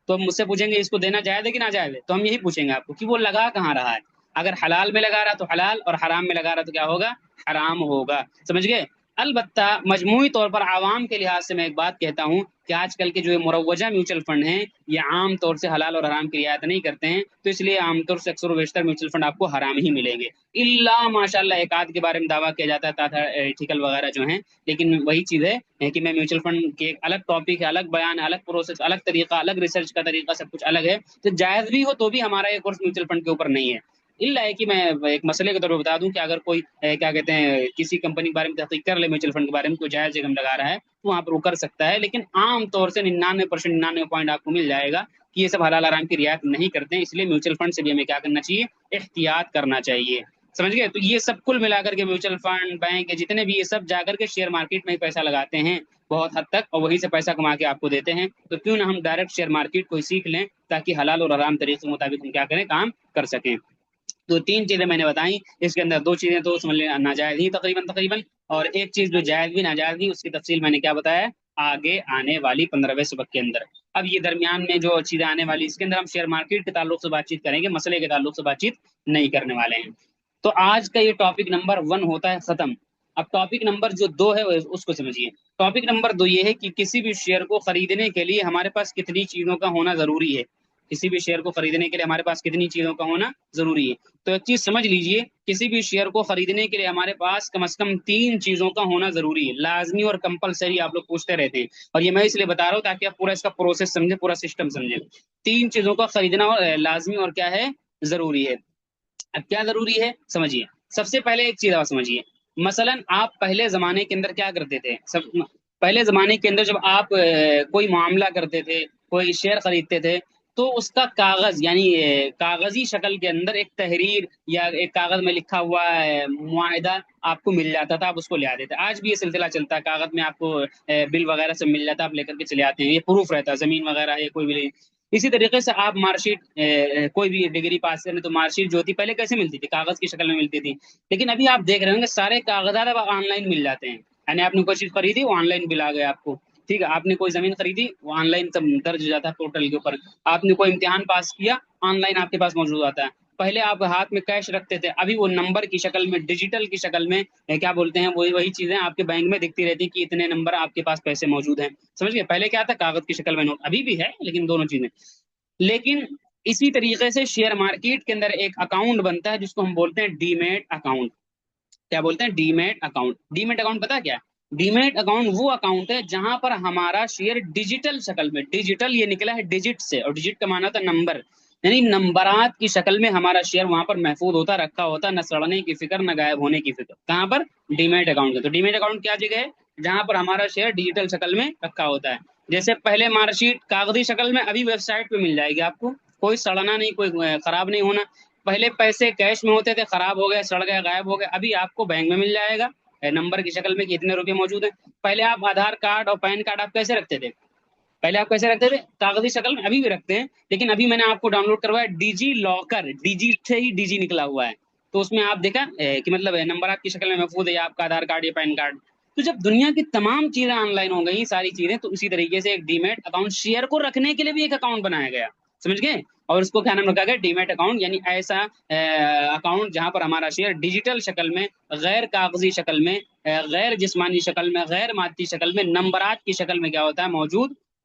تو ہم مجھ سے پوچھیں گے اس کو دینا جائز ہے کہ ناجائز ہے، تو ہم یہی پوچھیں گے آپ کو کہ وہ لگا کہاں رہا ہے۔ اگر حلال میں لگا رہا تو حلال، اور حرام میں لگا رہا تو کیا ہوگا، حرام ہوگا، سمجھ گئے۔ البتہ مجموعی طور پر عوام کے لحاظ سے میں ایک بات کہتا ہوں کہ آج کل کے جو مروجہ میوچل فنڈ ہیں یہ عام طور سے حلال اور حرام کی رعایت نہیں کرتے ہیں، تو اس لیے عام طور سے اکثر و بیشتر میوچل فنڈ آپ کو حرام ہی ملیں گے، الا ماشاء اللہ ایک آدھ کے بارے میں دعویٰ کیا جاتا ہے تاتا ایتھیکل وغیرہ جو ہیں، لیکن وہی چیز ہے کہ میں میوچل فنڈ کے ایک الگ ٹاپک ہے، الگ بیان ہے، الگ پروسیس، الگ طریقہ، الگ ریسرچ کا طریقہ، سب کچھ الگ ہے، تو جائز بھی ہو تو بھی ہمارا یہ کورس میوچل فنڈ کے اوپر نہیں ہے، الا ہے کہ میں ایک مسئلے کے طور پر بتا دوں کہ اگر کوئی کیا کہتے ہیں کسی کمپنی کے بارے میں تحقیق کر لے، میوچل فنڈ کے بارے میں کوئی جائز رقم لگا رہا ہے تو وہاں پر وہ کر سکتا ہے، لیکن عام طور سے 99%، 99 پوائنٹ آپ کو مل جائے گا کہ یہ سب حلال حرام کی رعایت نہیں کرتے ہیں، اس لیے میوچل فنڈ سے بھی ہمیں کیا کرنا چاہیے، احتیاط کرنا چاہیے، سمجھ گئے۔ تو یہ سب کل ملا کر کے میوچل فنڈ، بینک، جتنے بھی یہ سب جا کر کے شیئر مارکیٹ میں ہی پیسہ لگاتے ہیں بہت حد تک، اور وہیں سے پیسہ کما کے آپ کو دیتے ہیں، تو کیوں نہ ہم ڈائریکٹ شیئر مارکیٹ کو ہی سیکھ لیں تاکہ حلال اور حرام طریقے کے مطابق ہم کیا کریں، کام کر سکیں۔ تو 3 چیزیں میں نے بتائیں، اس کے اندر 2 چیزیں تو سمجھ لیں ناجائز ہی تقریباً، اور ایک چیز جو جائز بھی ناجائز بھی، اس کی تفصیل میں نے کیا بتایا آگے آنے والی 15ویں سبق کے اندر۔ اب یہ درمیان میں جو چیزیں آنے والی اس کے اندر ہم شیئر مارکیٹ کے تعلق سے بات چیت کریں گے، مسئلے کے تعلق سے بات چیت نہیں کرنے والے ہیں۔ تو آج کا یہ ٹاپک نمبر 1 ہوتا ہے ختم۔ اب ٹاپک نمبر جو 2 ہے اس کو سمجھیے۔ ٹاپک نمبر 2 یہ ہے کہ کسی بھی شیئر کو خریدنے کے لیے ہمارے پاس کتنی چیزوں کا ہونا ضروری ہے، کسی بھی شیئر کو خریدنے کے لیے ہمارے پاس کتنی چیزوں کا ہونا ضروری ہے۔ تو ایک چیز سمجھ لیجئے، کسی بھی شیئر کو خریدنے کے لیے ہمارے پاس کم از کم 3 چیزوں کا ہونا ضروری ہے، لازمی اور کمپلسری، آپ لوگ پوچھتے رہتے ہیں، اور یہ میں اس لیے بتا رہا ہوں تاکہ آپ پورا اس کا پروسیس سمجھیں، پورا سسٹم سمجھیں۔ 3 چیزوں کا خریدنا لازمی اور کیا ہے، ضروری ہے۔ اب کیا ضروری ہے سمجھیے، سب سے پہلے ایک چیز آپ سمجھیے، مثلا آپ پہلے زمانے کے اندر کیا کرتے تھے، پہلے زمانے کے اندر جب آپ کوئی معاملہ کرتے تھے، کوئی شیئر خریدتے تھے، تو اس کا کاغذ یعنی کاغذی شکل کے اندر ایک تحریر یا ایک کاغذ میں لکھا ہوا معاہدہ آپ کو مل جاتا تھا، آپ اس کو لے آتے تھے۔ آج بھی یہ سلسلہ چلتا ہے، کاغذ میں آپ کو بل وغیرہ سے مل جاتا ہے، آپ لے کر کے چلے آتے ہیں، یہ پروف رہتا ہے، زمین وغیرہ ہے کوئی بھی۔ اسی طریقے سے آپ مارک شیٹ، کوئی بھی ڈگری پاس کریں تو مارک شیٹ جو ہوتی پہلے کیسے ملتی تھی، کاغذ کی شکل میں ملتی تھی، لیکن ابھی آپ دیکھ رہے ہوں گے سارے کاغذات اب آن لائن مل جاتے ہیں، یعنی آپ نے کوئی چیز خریدی وہ آن لائن بل آ گیا آپ کو، ٹھیک ہے، آپ نے کوئی زمین خریدی وہ آن لائن سب درج ہو جاتا ہے پورٹل کے اوپر، آپ نے کوئی امتحان پاس کیا آن لائن آپ کے پاس موجود آتا ہے، پہلے آپ ہاتھ میں کیش رکھتے تھے، ابھی وہ نمبر کی شکل میں، ڈیجیٹل کی شکل میں، کیا بولتے ہیں، وہی چیزیں آپ کے بینک میں دکھتی رہتی کہ اتنے نمبر آپ کے پاس پیسے موجود ہیں، سمجھ گئے۔ پہلے کیا تھا، کاغذ کی شکل میں نوٹ، ابھی بھی ہے لیکن دونوں چیزیں۔ لیکن اسی طریقے سے شیئر مارکیٹ کے اندر ایک اکاؤنٹ بنتا ہے جس کو ہم بولتے ہیں ڈی میٹ اکاؤنٹ۔ کیا بولتے ہیں، demat account. Demat account پتا کیا ہے، ڈی میٹ اکاؤنٹ وہ اکاؤنٹ ہے جہاں پر ہمارا شیئر ڈیجیٹل شکل میں، ڈیجیٹل یہ نکلا ہے ڈیجٹ سے، اور ڈیجٹ کا معنی ہوتا ہے نمبر، یعنی نمبرات کی شکل میں ہمارا شیئر وہاں پر محفوظ ہوتا، رکھا ہوتا، نہ سڑنے کی فکر نہ غائب ہونے کی فکر، کہاں پر، ڈی میٹ اکاؤنٹ کے۔ تو ڈی میٹ اکاؤنٹ کیا جگہ ہے، جہاں پر ہمارا شیئر ڈیجیٹل شکل میں رکھا ہوتا ہے۔ جیسے پہلے مارک شیٹ کاغذی شکل میں، ابھی ویب سائٹ پہ مل جائے گی آپ کو، کوئی سڑنا نہیں، کوئی خراب نہیں ہونا۔ پہلے پیسے کیش میں ہوتے تھے، خراب ہو گئے، سڑ گئے، غائب ہو گئے، ابھی آپ کو بینک میں مل جائے گا نمبر کی شکل میں کہ اتنے روپے موجود ہیں۔ پہلے آپ آدھار کارڈ اور پین کارڈ آپ کیسے رکھتے تھے، پہلے آپ کیسے رکھتے تھے، کاغذی شکل میں، ابھی بھی رکھتے ہیں، لیکن ابھی میں نے آپ کو ڈاؤن لوڈ کروایا ڈیجی لاکر، ڈیجی سے ہی ڈیجی نکلا ہوا ہے، تو اس میں آپ دیکھا کہ مطلب نمبرات کی شکل میں محفوظ ہے، یا آپ کا آدھار کارڈ یا پین کارڈ۔ تو جب دنیا کی تمام چیزیں آن لائن ہو گئی ساری چیزیں، تو اسی طریقے سے ایک ڈی میٹ اکاؤنٹ، شیئر کو رکھنے کے لیے بھی ایک اکاؤنٹ بنایا گیا، سمجھ گئے، اور اس کو کیا نام رکھا گیا، ڈی میٹ اکاؤنٹ، یعنی ایسا اکاؤنٹ جہاں پر ہمارا شیئر ڈیجیٹل شکل میں، غیر کاغذی شکل میں، غیر جسمانی شکل میں، غیر مادی شکل میں، نمبرات کی شکل میں کیا ہوتا ہے، موجود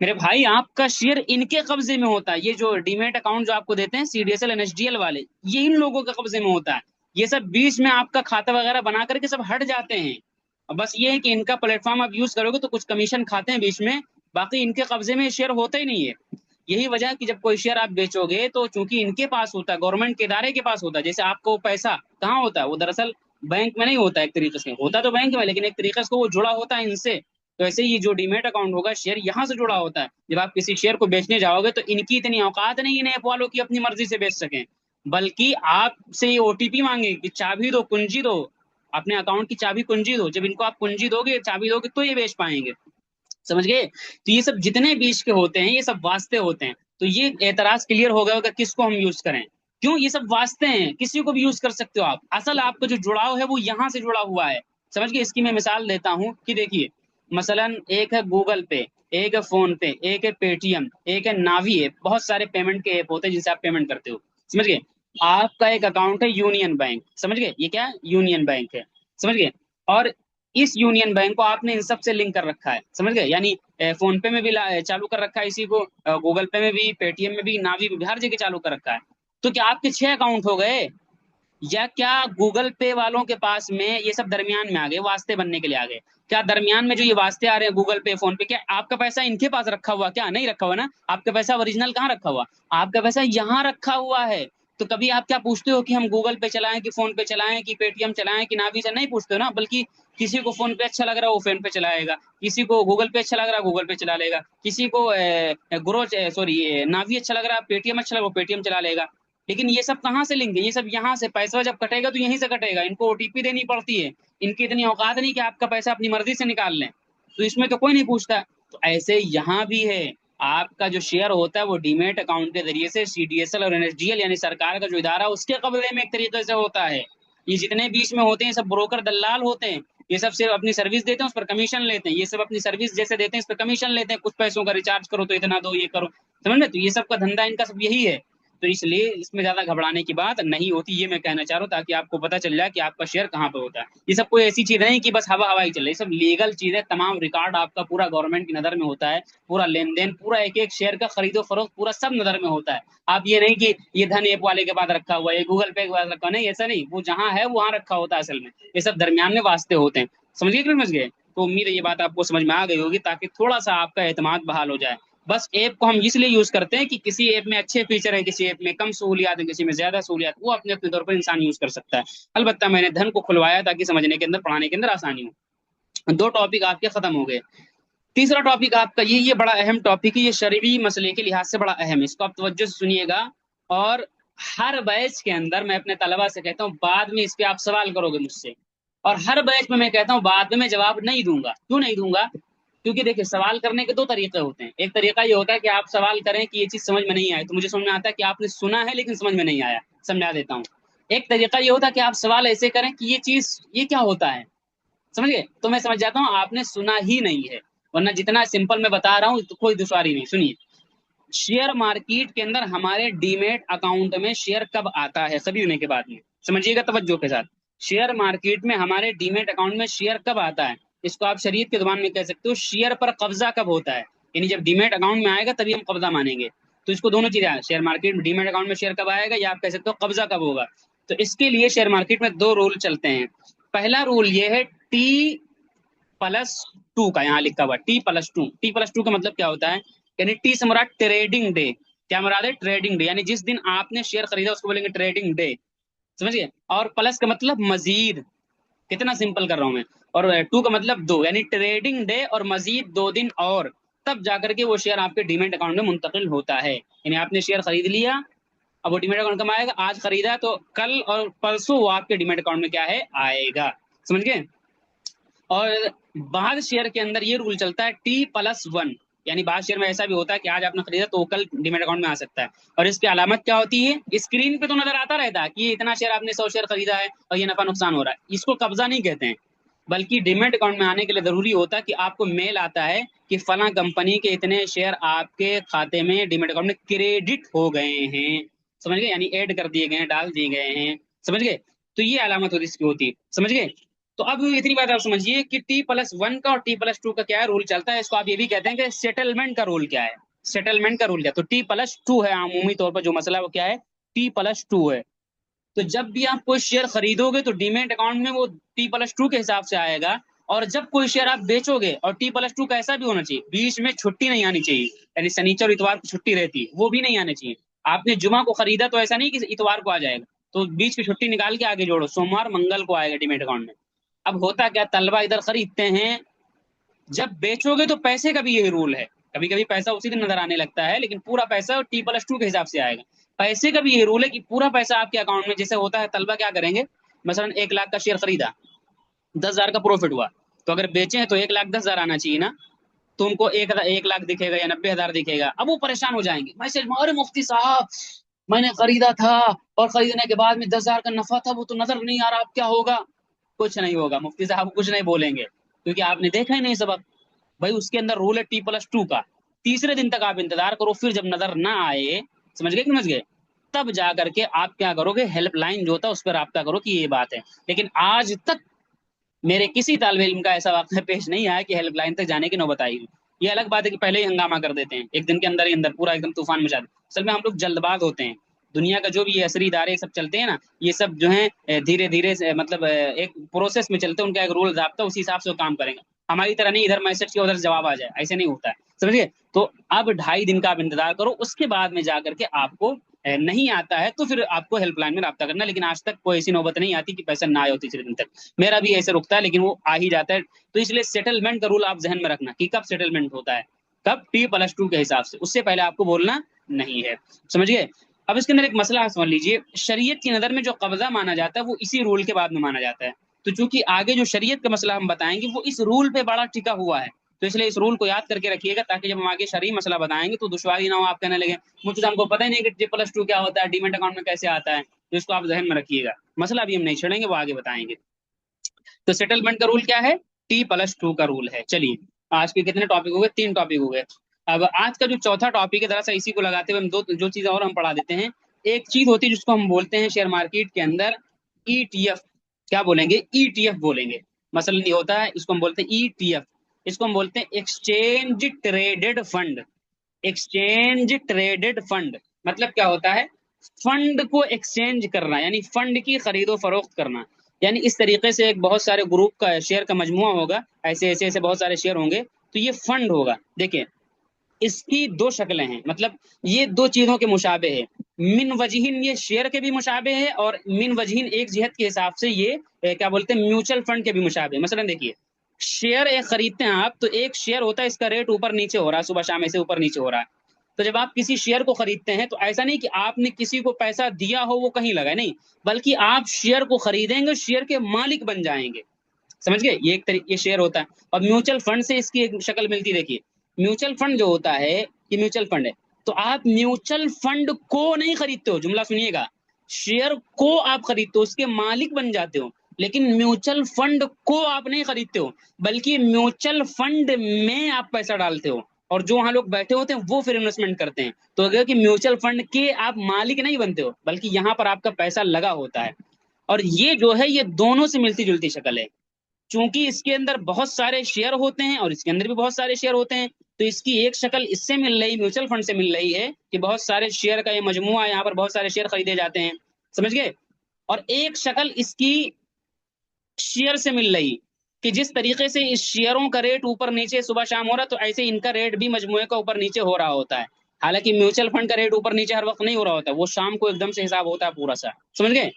میرے بھائی آپ کا شیئر ان کے قبضے میں ہوتا ہے، یہ جو ڈیمیٹ اکاؤنٹ جو آپ کو دیتے ہیں CDSL NSDL والے، یہ ان لوگوں کے قبضے میں ہوتا ہے، یہ سب بیچ میں آپ کا کھاتا وغیرہ بنا کر کے سب ہٹ جاتے ہیں، اور بس یہ ہے کہ ان کا پلیٹ فارم آپ یوز کرو گے تو کچھ کمیشن کھاتے ہیں بیچ میں، باقی ان کے قبضے میں شیئر ہوتا ہی نہیں ہے۔ یہی وجہ ہے کہ جب کوئی شیئر آپ بیچو گے تو چونکہ ان کے پاس ہوتا ہے، گورنمنٹ کے ادارے کے پاس ہوتا ہے، جیسے آپ کو پیسہ کہاں ہوتا ہے، وہ دراصل بینک میں نہیں ہوتا، ایک طریقے سے ہوتا تو بینک میں، لیکن ایک طریقے سے وہ جڑا ہوتا ہے ان سے، تو ایسے ہی جو ڈیمیٹ اکاؤنٹ ہوگا شیئر یہاں سے جڑا ہوتا ہے، جب آپ کسی شیئر کو بیچنے جاؤ گے تو ان کی اتنی اوقات نہیں ان ایپ والوں کی اپنی مرضی سے بیچ سکیں، بلکہ آپ سے یہ OTP مانگے کہ چابی دو، کنجی دو، اپنے اکاؤنٹ کی چابی کنجی دو، جب ان کو آپ کنجی دو گے، چابی دو گے تو یہ بیچ پائیں گے، سمجھ گئے؟ تو یہ سب جتنے بیچ کے ہوتے ہیں یہ سب واسطے ہوتے ہیں، تو یہ اعتراض کلیئر ہو گیا ہوگا کس کو ہم یوز کریں، کیوں؟ یہ سب واسطے ہیں، کسی کو بھی یوز کر سکتے ہو آپ، اصل آپ کا جو جڑاؤ ہے وہ یہاں سے جڑا ہوا ہے، سمجھ گئے؟ اس کی میں مثال دیتا ہوں کہ دیکھیے، مثلا ایک ہے گوگل پے، ایک ہے فون پے، ایک ہے پے ٹی ایم، ایک ہے ناوی ایپ، بہت سارے پیمنٹ کے ایپ ہوتے ہیں جن سے آپ پیمنٹ کرتے ہو، سمجھ گئے؟ آپ کا ایک اکاؤنٹ ہے یونین بینک، سمجھ گئے؟ یہ کیا ہے؟ یونین بینک ہے، سمجھ گئے؟ اور اس یونین بینک کو آپ نے ان سب سے لنک کر رکھا ہے، سمجھ گئے؟ یعنی فون پے میں بھی چالو کر رکھا ہے اسی کو، گوگل پے میں بھی، پے ٹی ایم میں بھی، ناوی میں بھی، ہر جگہ چالو کر رکھا ہے، تو کیا آپ کے 6 اکاؤنٹ ہو گئے؟ یا کیا گوگل پے والوں کے پاس میں یہ سب درمیان میں آ گئے، واسطے بننے کے لیے آ گئے؟ کیا درمیان میں جو یہ واسطے آ رہے ہیں گوگل پے، فون پے، کیا آپ کا پیسہ ان کے پاس رکھا ہوا؟ کیا نہیں رکھا ہوا نا، آپ کا پیسہ اوریجنل کہاں رکھا ہوا؟ آپ کا پیسہ یہاں رکھا ہوا ہے، تو کبھی آپ کیا پوچھتے ہو کہ ہم گوگل پے چلائیں کہ فون پے چلائیں کہ پے ٹی ایم چلائیں کہ ناوی سے؟ نہیں پوچھتے ہو نا، بلکہ کسی کو فون پے اچھا لگ رہا ہے وہ فون پے چلائے گا، کسی کو گوگل پے اچھا لگ رہا ہے گوگل پے چلا لے گا، کسی کو گرو سوری ناوی اچھا لگ رہا ہے، پے ٹی ایم اچھا لگ رہا ہے وہ پے ٹی ایم چلا لے گا، لیکن یہ سب کہاں سے لیں گے؟ یہ سب یہاں سے، پیسہ جب کٹے گا تو یہیں سے کٹے گا، ان کو OTP دینی پڑتی ہے، ان کی اتنی اوقات نہیں کہ آپ کا پیسہ اپنی مرضی سے نکال لیں، تو اس میں تو کوئی نہیں پوچھتا، تو ایسے یہاں بھی ہے، آپ کا جو شیئر ہوتا ہے وہ ڈیمیٹ اکاؤنٹ کے ذریعے سے CDSL اور NSDL یعنی سرکار کا جو ادارہ اس کے قبضے میں ایک طریقے سے ہوتا ہے، یہ جتنے بیچ میں ہوتے ہیں سب بروکر دلال ہوتے ہیں، یہ سب صرف اپنی سروس دیتے ہیں اس پر کمیشن لیتے ہیں، یہ سب اپنی سروس جیسے دیتے ہیں اس پر کمیشن لیتے ہیں، کچھ پیسوں کا ریچارج کرو تو اتنا دو، یہ کرو، سمجھ میں؟ تو یہ سب کا دھندا ان کا سب یہی ہے، تو اس لیے اس میں زیادہ گھبرانے کی بات نہیں ہوتی، یہ میں کہنا چاہ رہا ہوں تاکہ آپ کو پتہ چل جائے کہ آپ کا شیئر کہاں پہ ہوتا ہے، یہ سب کوئی ایسی چیز نہیں کہ بس ہوا ہوائی چل رہی، یہ سب لیگل چیز ہے، تمام ریکارڈ آپ کا پورا گورنمنٹ کی نظر میں ہوتا ہے، پورا لین دین، پورا ایک ایک شیئر کا خرید و فروخت پورا سب نظر میں ہوتا ہے، آپ یہ نہیں کہ یہ دھن ایپ والے کے پاس رکھا ہوا ہے، یہ گوگل پے کے پاس رکھا ہوا، نہیں ایسا نہیں، وہ جہاں ہے وہاں رکھا ہوتا ہے اصل میں، یہ سب درمیان میں واسطے ہوتے ہیں، سمجھ گئے کہ نہیں سمجھ گئے؟ تو امید ہے یہ بات آپ کو سمجھ میں آ گئی ہوگی تاکہ تھوڑا سا آپ کا اعتماد بحال ہو جائے، بس ایپ کو ہم اس لیے یوز کرتے ہیں کہ کسی ایپ میں اچھے فیچر ہیں، کسی ایپ میں کم سہولیات ہیں، کسی میں زیادہ سہولیات، وہ اپنے اپنے طور پر انسان یوز کر سکتا ہے، البتہ میں نے دھن کو کھلوایا تاکہ سمجھنے کے اندر، پڑھانے کے اندر آسانی ہو۔ 2 ٹاپک آپ کے ختم ہو گئے، تیسرا ٹاپک آپ کا یہ بڑا اہم ٹاپک ہے، یہ شرعی مسئلے کے لحاظ سے بڑا اہم ہے، اس کو آپ توجہ سے سنیے گا، اور ہر بیچ کے اندر میں اپنے طلبا سے کہتا ہوں بعد میں اس پہ آپ سوال کرو گے مجھ سے، اور ہر بیچ میں کہتا ہوں بعد میں جواب نہیں دوں گا، کیوں نہیں دوں گا؟ کیونکہ دیکھیں سوال کرنے کے 2 طریقے ہوتے ہیں، ایک طریقہ یہ ہوتا ہے کہ آپ سوال کریں کہ یہ چیز سمجھ میں نہیں آئی، تو مجھے سمجھ میں آتا ہے کہ آپ نے سنا ہے لیکن سمجھ میں نہیں آیا، سمجھا دیتا ہوں۔ ایک طریقہ یہ ہوتا ہے کہ آپ سوال ایسے کریں کہ یہ چیز یہ کیا ہوتا ہے، سمجھ گئے؟ تو میں سمجھ جاتا ہوں آپ نے سنا ہی نہیں ہے، ورنہ جتنا سمپل میں بتا رہا ہوں تو کوئی دشواری نہیں۔ سنیے، شیئر مارکیٹ کے اندر ہمارے ڈیمیٹ اکاؤنٹ میں شیئر کب آتا ہے؟ خریدنے کے بعد میں، سمجھیے گا توجہ کے ساتھ، شیئر مارکیٹ میں ہمارے ڈیمیٹ اکاؤنٹ میں شیئر کب آتا ہے؟ اس کو آپ شریعت کی زبان میں کہہ سکتے ہو شیئر پر قبضہ کب ہوتا ہے، یعنی جب ڈیمیٹ اکاؤنٹ میں آئے گا تبھی ہم قبضہ مانیں گے، تو اس کو دونوں چیزیں ہیں، شیئر مارکیٹ میں ڈیمیٹ اکاؤنٹ میں شیئر کب آئے گا، یا آپ کہہ سکتے ہو قبضہ کب ہوگا، تو اس کے لیے شیئر مارکیٹ میں 2 رول چلتے ہیں، پہلا رول یہ ہے T+2 کا، یہاں لکھا ہوا T+2، T+2 کا مطلب کیا ہوتا ہے؟ یعنی ٹی سے مراد ٹریڈنگ ڈے، کیا مراد ہے؟ ٹریڈنگ ڈے، یعنی جس دن آپ نے شیئر خریدا اس کو بولیں گے ٹریڈنگ ڈے، سمجھ گئے؟ اور پلس کا مطلب مزید، کتنا سمپل کر رہا ہوں میں، اور 2 کا مطلب 2، یعنی ٹریڈنگ ڈے اور مزید 2 دن، اور تب جا کر کے وہ شیئر آپ کے ڈیمیٹ اکاؤنٹ میں منتقل ہوتا ہے، یعنی آپ نے شیئر خرید لیا، اب وہ ڈیمیٹ اکاؤنٹ کم آئے گا؟ آج خریدا تو کل اور پرسوں وہ آپ کے ڈیمیٹ اکاؤنٹ میں کیا ہے؟ آئے گا، سمجھ گئے؟ اور بعض شیئر کے اندر یہ رول چلتا ہے T+1، یعنی بعض شیئر میں ایسا بھی ہوتا ہے کہ آج آپ نے خریدا تو وہ کل ڈیمیٹ اکاؤنٹ میں آ سکتا ہے، اور اس کی علامت کیا ہوتی ہے؟ اسکرین پہ تو نظر آتا رہتا ہے کہ یہ اتنا شیئر آپ نے 100 شیئر خریدا ہے اور یہ نفع نقصان ہو رہا ہے، اس کو قبضہ نہیں کہتے ہیں، بلکہ ڈیمیٹ اکاؤنٹ میں آنے کے لیے ضروری ہوتا ہے کہ آپ کو میل آتا ہے کہ فلاں کمپنی کے اتنے شیئر آپ کے کھاتے میں ڈیمیٹ اکاؤنٹ میں کریڈٹ ہو گئے ہیں، سمجھ گئے؟ یعنی ایڈ کر دیے گئے ہیں، ڈال دیے گئے ہیں، سمجھ گئے؟ تو یہ علامت ہوتی اس کی ہوتی ہے، سمجھ گئے؟ تو اب اتنی بات آپ سمجھیے کہ T+1 کا اور T+2 کا کیا ہے رول چلتا ہے. اس کو آپ یہ بھی کہتے ہیں کہ سیٹلمنٹ کا رول کیا ہے. سیٹلمنٹ کا رول کیا ہے؟ تو T+2 ہے عمومی طور پر جو مسئلہ وہ کیا ہے T+2 ہے. تو جب بھی آپ کوئی شیئر خریدو گے تو ڈیمیٹ اکاؤنٹ میں وہ T+2 کے حساب سے آئے گا. اور جب کوئی شیئر آپ بیچو گے اور T+2 کا ایسا بھی ہونا چاہیے بیچ میں چھٹی نہیں آنی چاہیے, یعنی سنیچر اور اتوار کو چھٹی رہتی ہے وہ بھی نہیں آنے چاہیے. آپ نے جمعہ کو خریدا تو ایسا نہیں کہ اتوار کو آ جائے گا, تو بیچ کی چھٹی نکال کے آگے جوڑو, سوموار منگل کو آئے گا ڈیمیٹ اکاؤنٹ میں. اب ہوتا کیا طلبہ ادھر خریدتے ہیں, جب بیچو گے تو پیسے کا بھی یہی رول ہے. کبھی کبھی پیسہ اسی دن نظر آنے لگتا ہے لیکن پورا پیسہ T+2 کے حساب سے آئے گا. پیسے کا بھی یہ رول ہے کہ پورا پیسہ آپ کے اکاؤنٹ میں, جیسے ہوتا ہے طلبہ کیا کریں گے, مثلا 1 لاکھ کا شیئر خریدا, 10,000 کا پروفٹ ہوا, تو اگر بیچے ہیں تو 1,10,000 آنا چاہیے نا. تو ان کو 1 لاکھ دکھے گا یا 90,000 دکھے گا. اب وہ پریشان ہو جائیں گے, ارے مفتی صاحب میں نے خریدا تھا اور خریدنے کے بعد میں 10,000 کا نفع تھا, وہ تو نظر نہیں آ رہا, اب کیا ہوگا؟ کچھ نہیں ہوگا, مفتی صاحب کچھ نہیں بولیں گے کیونکہ آپ نے دیکھا ہی نہیں سبق. بھائی اس کے اندر رول ہے T+2 کا. تیسرے دن تک آپ انتظار کرو, پھر جب نظر نہ آئے, سمجھ گئے کہ سمجھ گئے, تب جا کر کے آپ کیا کرو گے, ہیلپ لائن جو ہوتا ہے اس پہ رابطہ کرو کہ یہ بات ہے. لیکن آج تک میرے کسی طالب علم کا ایسا واقعہ پیش نہیں آیا کہ ہیلپ لائن تک جانے کی نوبت آئی. یہ الگ بات ہے کہ پہلے ہی ہنگامہ کر دیتے ہیں, ایک دن کے اندر ہی اندر پورا ایک دم طوفان مچا دیں. اصل میں ہم لوگ جلد باز ہوتے ہیں. دنیا کا جو بھی یہ عصری ادارے سب چلتے ہیں نا, یہ سب جو ہیں دھیرے دھیرے سے مطلب ایک پروسیس میں چلتے ہیں, ان کا ایک رول ضابطہ اسی حساب سے وہ کام کریں گے. ہماری طرح نہیں ادھر میسج کیا ادھر جواب آ جائے, ایسے نہیں ہوتا ہے, سمجھیے. تو اب 2.5 دن کا آپ انتظار کرو, اس کے بعد میں جا کر کے آپ کو نہیں آتا ہے تو پھر آپ کو ہیلپ لائن میں رابطہ کرنا. لیکن آج تک کوئی ایسی نوبت نہیں آتی کہ پیسہ نہ آئے ہو تیسرے دن تک. میرا بھی ایسے رکتا ہے لیکن وہ آ ہی جاتا ہے. تو اس لیے سیٹلمنٹ کا رول آپ ذہن میں رکھنا کہ کب سیٹلمنٹ ہوتا ہے, کب T+2 کے حساب سے, اس سے پہلے آپ کو بولنا نہیں ہے, سمجھ گئے. اب اس کے اندر ایک مسئلہ سمجھ لیجئے, شریعت کی نظر میں جو قبضہ مانا جاتا ہے وہ اسی رول کے بعد میں مانا جاتا ہے. تو چونکہ آگے جو شریعت کا مسئلہ ہم بتائیں گے وہ اس رول پہ بڑا ٹکا ہوا ہے, تو اس لیے اس رول کو یاد کر کے رکھیے گا تاکہ جب ہم آگے شرعی مسئلہ بتائیں گے تو دشواری نہ ہو, آپ کہنے لگے مجھے ہم کو پتہ ہی نہیں کہ T+2 کیا ہوتا ہے, ڈیمیٹ اکاؤنٹ میں کیسے آتا ہے. تو اس کو آپ ذہن میں رکھیے گا, مسئلہ ابھی ہم نہیں چھڑیں گے, وہ آگے بتائیں گے. تو سیٹلمنٹ کا رول کیا ہے, T+2 کا رول ہے. چلیے آج کے کتنے ٹاپک ہو گئے, 3 ٹاپک ہو گئے. اب آج کا جو چوتھا ٹاپک ہے, ذرا سا اسی کو لگاتے ہوئے ہم جو چیزیں اور ہم پڑھا دیتے ہیں. ایک چیز ہوتی ہے جس کو ہم بولتے ہیں شیئر مارکیٹ کے اندر ETF. کیا بولیں گے, ETF بولیں گے. مثلا یہ ہوتا ہے, اس کو ہم بولتے ہیں ETF, اس کو ہم بولتے ہیں exchange traded fund. Exchange traded fund مطلب کیا ہوتا ہے, فنڈ کو ایکسچینج کرنا, یعنی فنڈ کی خرید و فروخت کرنا. یعنی اس طریقے سے ایک بہت سارے گروپ کا شیئر کا مجموعہ ہوگا, ایسے ایسے ایسے بہت سارے شیئر ہوں گے, تو یہ فنڈ ہوگا. دیکھیں اس کی 2 شکلیں ہیں, مطلب یہ 2 چیزوں کے مشابہ ہے. من وجہن یہ شیئر کے بھی مشابہ ہے, اور من وجہن ایک جہت کے حساب سے یہ کیا بولتے ہیں میوچل فنڈ کے بھی مشابہ ہے. مثلا دیکھیے شیئر ایک خریدتے ہیں آپ, تو ایک شیئر ہوتا ہے اس کا ریٹ اوپر نیچے ہو رہا ہے, صبح شام ایسے اوپر نیچے ہو رہا ہے. تو جب آپ کسی شیئر کو خریدتے ہیں تو ایسا نہیں کہ آپ نے کسی کو پیسہ دیا ہو وہ کہیں لگا, نہیں, بلکہ آپ شیئر کو خریدیں گے, شیئر کے مالک بن جائیں گے, سمجھ گئے. یہ ایک یہ شیئر ہوتا ہے. اور میوچل فنڈ سے اس کی ایک شکل ملتی, دیکھیے میوچل فنڈ جو ہوتا ہے یہ میوچل فنڈ ہے, تو آپ میوچل فنڈ کو نہیں خریدتے ہو, جملہ سنیے گا, شیئر کو آپ خریدتے ہو, اس کے مالک بن جاتے ہو, لیکن میوچل فنڈ کو آپ نہیں خریدتے ہو, بلکہ میوچل فنڈ میں آپ پیسہ ڈالتے ہو, اور جو وہاں لوگ بیٹھے ہوتے ہیں وہ پھر انویسٹمنٹ کرتے ہیں. تو اگر کہ میوچل فنڈ کے آپ مالک نہیں بنتے ہو, بلکہ یہاں پر آپ کا پیسہ لگا ہوتا ہے. اور یہ جو ہے یہ دونوں سے ملتی جلتی شکل ہے, چونکہ اس کے اندر بہت سارے شیئر ہوتے ہیں اور اس کے اندر بھی بہت سارے شیئر ہوتے ہیں. تو اس کی ایک شکل اس سے مل رہی, میوچل فنڈ سے مل رہی ہے کہ بہت سارے شیئر کا یہ مجموعہ ہے, یہاں پر بہت سارے شیئر خریدے جاتے ہیں, سمجھ گئے. اور ایک شکل اس کی شیئر سے مل رہی کہ جس طریقے سے اس شیئروں کا ریٹ اوپر نیچے صبح شام ہو رہا ہے, تو ایسے ان کا ریٹ بھی مجموعے کا اوپر نیچے ہو رہا ہوتا ہے. حالانکہ میوچل فنڈ کا ریٹ اوپر نیچے ہر وقت نہیں ہو رہا ہوتا, وہ شام کو ایک دم سے حساب ہوتا ہے پورا سا, سمجھ گئے.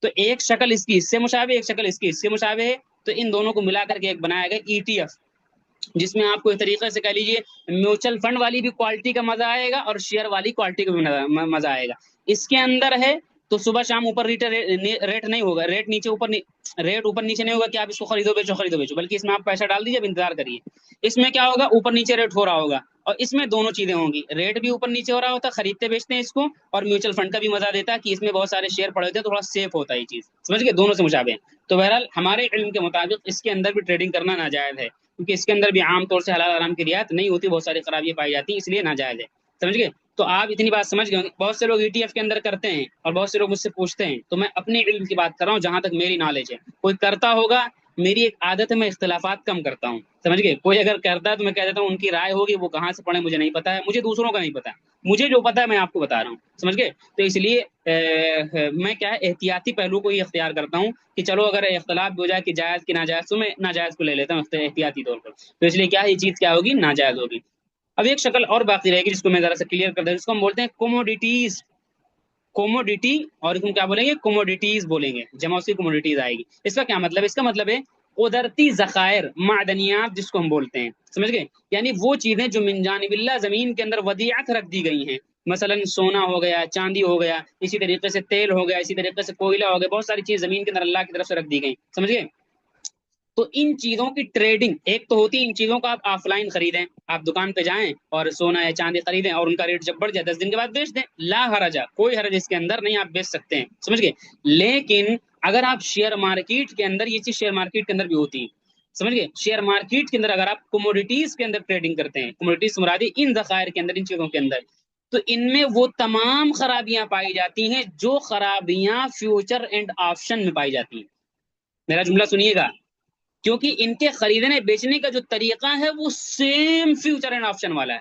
تو ایک شکل اس کی اس سے مشابہ, ایک شکل اس کی اس سے مشابہ ہے. تو ان دونوں کو ملا کر کے ایک بنایا گیا ETF, جس میں آپ کو ایک طریقے سے کہہ لیجیے میوچل فنڈ والی بھی کوالٹی کا مزہ آئے گا اور شیئر والی کوالٹی کا بھی مزہ آئے گا. اس کے اندر ہے تو صبح شام اوپر ریٹ نہیں ہوگا, ریٹ نیچے اوپر ریٹ اوپر نیچے نہیں ہوگا کہ آپ اس کو خریدو بیچو, بلکہ اس میں آپ پیسہ ڈال دیجیے, اب انتظار کریے. اس میں کیا ہوگا, اوپر نیچے ریٹ ہو رہا ہوگا, اور اس میں دونوں چیزیں ہوں گی, ریٹ بھی اوپر نیچے ہو رہا ہوتا ہے, خریدتے بیچتے ہیں اس کو, اور میوچل فنڈ کا بھی مزہ دیتا ہے کہ اس میں بہت سارے شیئر پڑے ہوتے ہیں, تھوڑا سیف ہوتا ہے یہ چیز, سمجھ گئے, دونوں سے مشابہ ہیں. تو بہرحال ہمارے علم کے مطابق اس کے اندر بھی ٹریڈنگ کرنا ناجائز ہے, کیونکہ اس کے اندر بھی عام طور سے حلال حرام کی رعایت نہیں ہوتی, بہت ساری خرابیاں پائی جاتی ہیں, اس لیے ناجائز ہے, سمجھ گئے. تو آپ اتنی بات سمجھ گئے. بہت سے لوگ ETF کے اندر کرتے ہیں اور بہت سے لوگ مجھ سے پوچھتے ہیں, تو میں اپنی علم کی بات کر رہا ہوں جہاں تک میری نالج ہے. کوئی کرتا ہوگا میری ایک عادت ہے، میں اختلافات کم کرتا ہوں، سمجھ گئے؟ کوئی اگر کرتا ہے تو میں کہہ دیتا ہوں ان کی رائے ہوگی، وہ کہاں سے پڑھے مجھے نہیں پتا ہے، مجھے دوسروں کا نہیں پتا، مجھے جو پتا ہے میں آپ کو بتا رہا ہوں، سمجھ گئے؟ تو اس لیے میں کیا ہے احتیاطی پہلو کو ہی اختیار کرتا ہوں کہ چلو اگر اختلاف بھی ہو جائے کہ جائز کی ناجائز، تو میں ناجائز کو لے لیتا ہوں احتیاطی طور پر، تو اس لیے کیا ہے یہ چیز کیا ہوگی، ناجائز ہوگی۔ اب ایک شکل اور باقی رہے گی جس کو میں ذرا سا کلیئر کر دوں، جس کو ہم بولتے ہیں کوموڈیٹیز، کوموڈیٹی، اور اس کو کیا بولیں گے، کوموڈیٹیز بولیں گے، جمع اس کی کوموڈیٹیز آئے گی۔ اس کا کیا مطلب ہے؟ اس کا مطلب ہے قدرتی ذخائر، معدنیات جس کو ہم بولتے ہیں، سمجھ گئے؟ یعنی وہ چیزیں جو من جانب اللہ زمین کے اندر ودیعت رکھ دی گئی ہیں، مثلا سونا ہو گیا، چاندی ہو گیا، اسی طریقے سے تیل ہو گیا، اسی طریقے سے کوئلہ ہو گیا، بہت ساری چیز زمین کے اندر اللہ کی طرف سے رکھ دی گئی، سمجھ گئے؟ تو ان چیزوں کی ٹریڈنگ ایک تو ہوتی ہے، ان چیزوں کو آپ آف لائن خریدیں، آپ دکان پہ جائیں اور سونا یا چاندی خریدیں اور ان کا ریٹ جب بڑھ جائے 10 دن کے بعد بیچ دیں، لا حرجہ، کوئی حرج اس کے اندر نہیں، آپ بیچ سکتے ہیں، سمجھ گئے؟ لیکن اگر آپ شیئر مارکیٹ کے اندر، یہ چیز شیئر مارکیٹ کے اندر بھی ہوتی ہے، سمجھ گئے؟ شیئر مارکیٹ کے اندر اگر آپ کوموڈیٹیز کے اندر ٹریڈنگ کرتے ہیں، کوموڈیٹیز سے مرادی ان ذخائر کے اندر، ان چیزوں کے اندر، تو ان میں وہ تمام خرابیاں پائی جاتی ہیں جو خرابیاں فیوچر اینڈ آپشن میں پائی جاتی ہیں۔ میرا جملہ سنیے گا، کیونکہ ان کے خریدنے بیچنے کا جو طریقہ ہے وہ سیم فیوچر اینڈ آپشن والا ہے،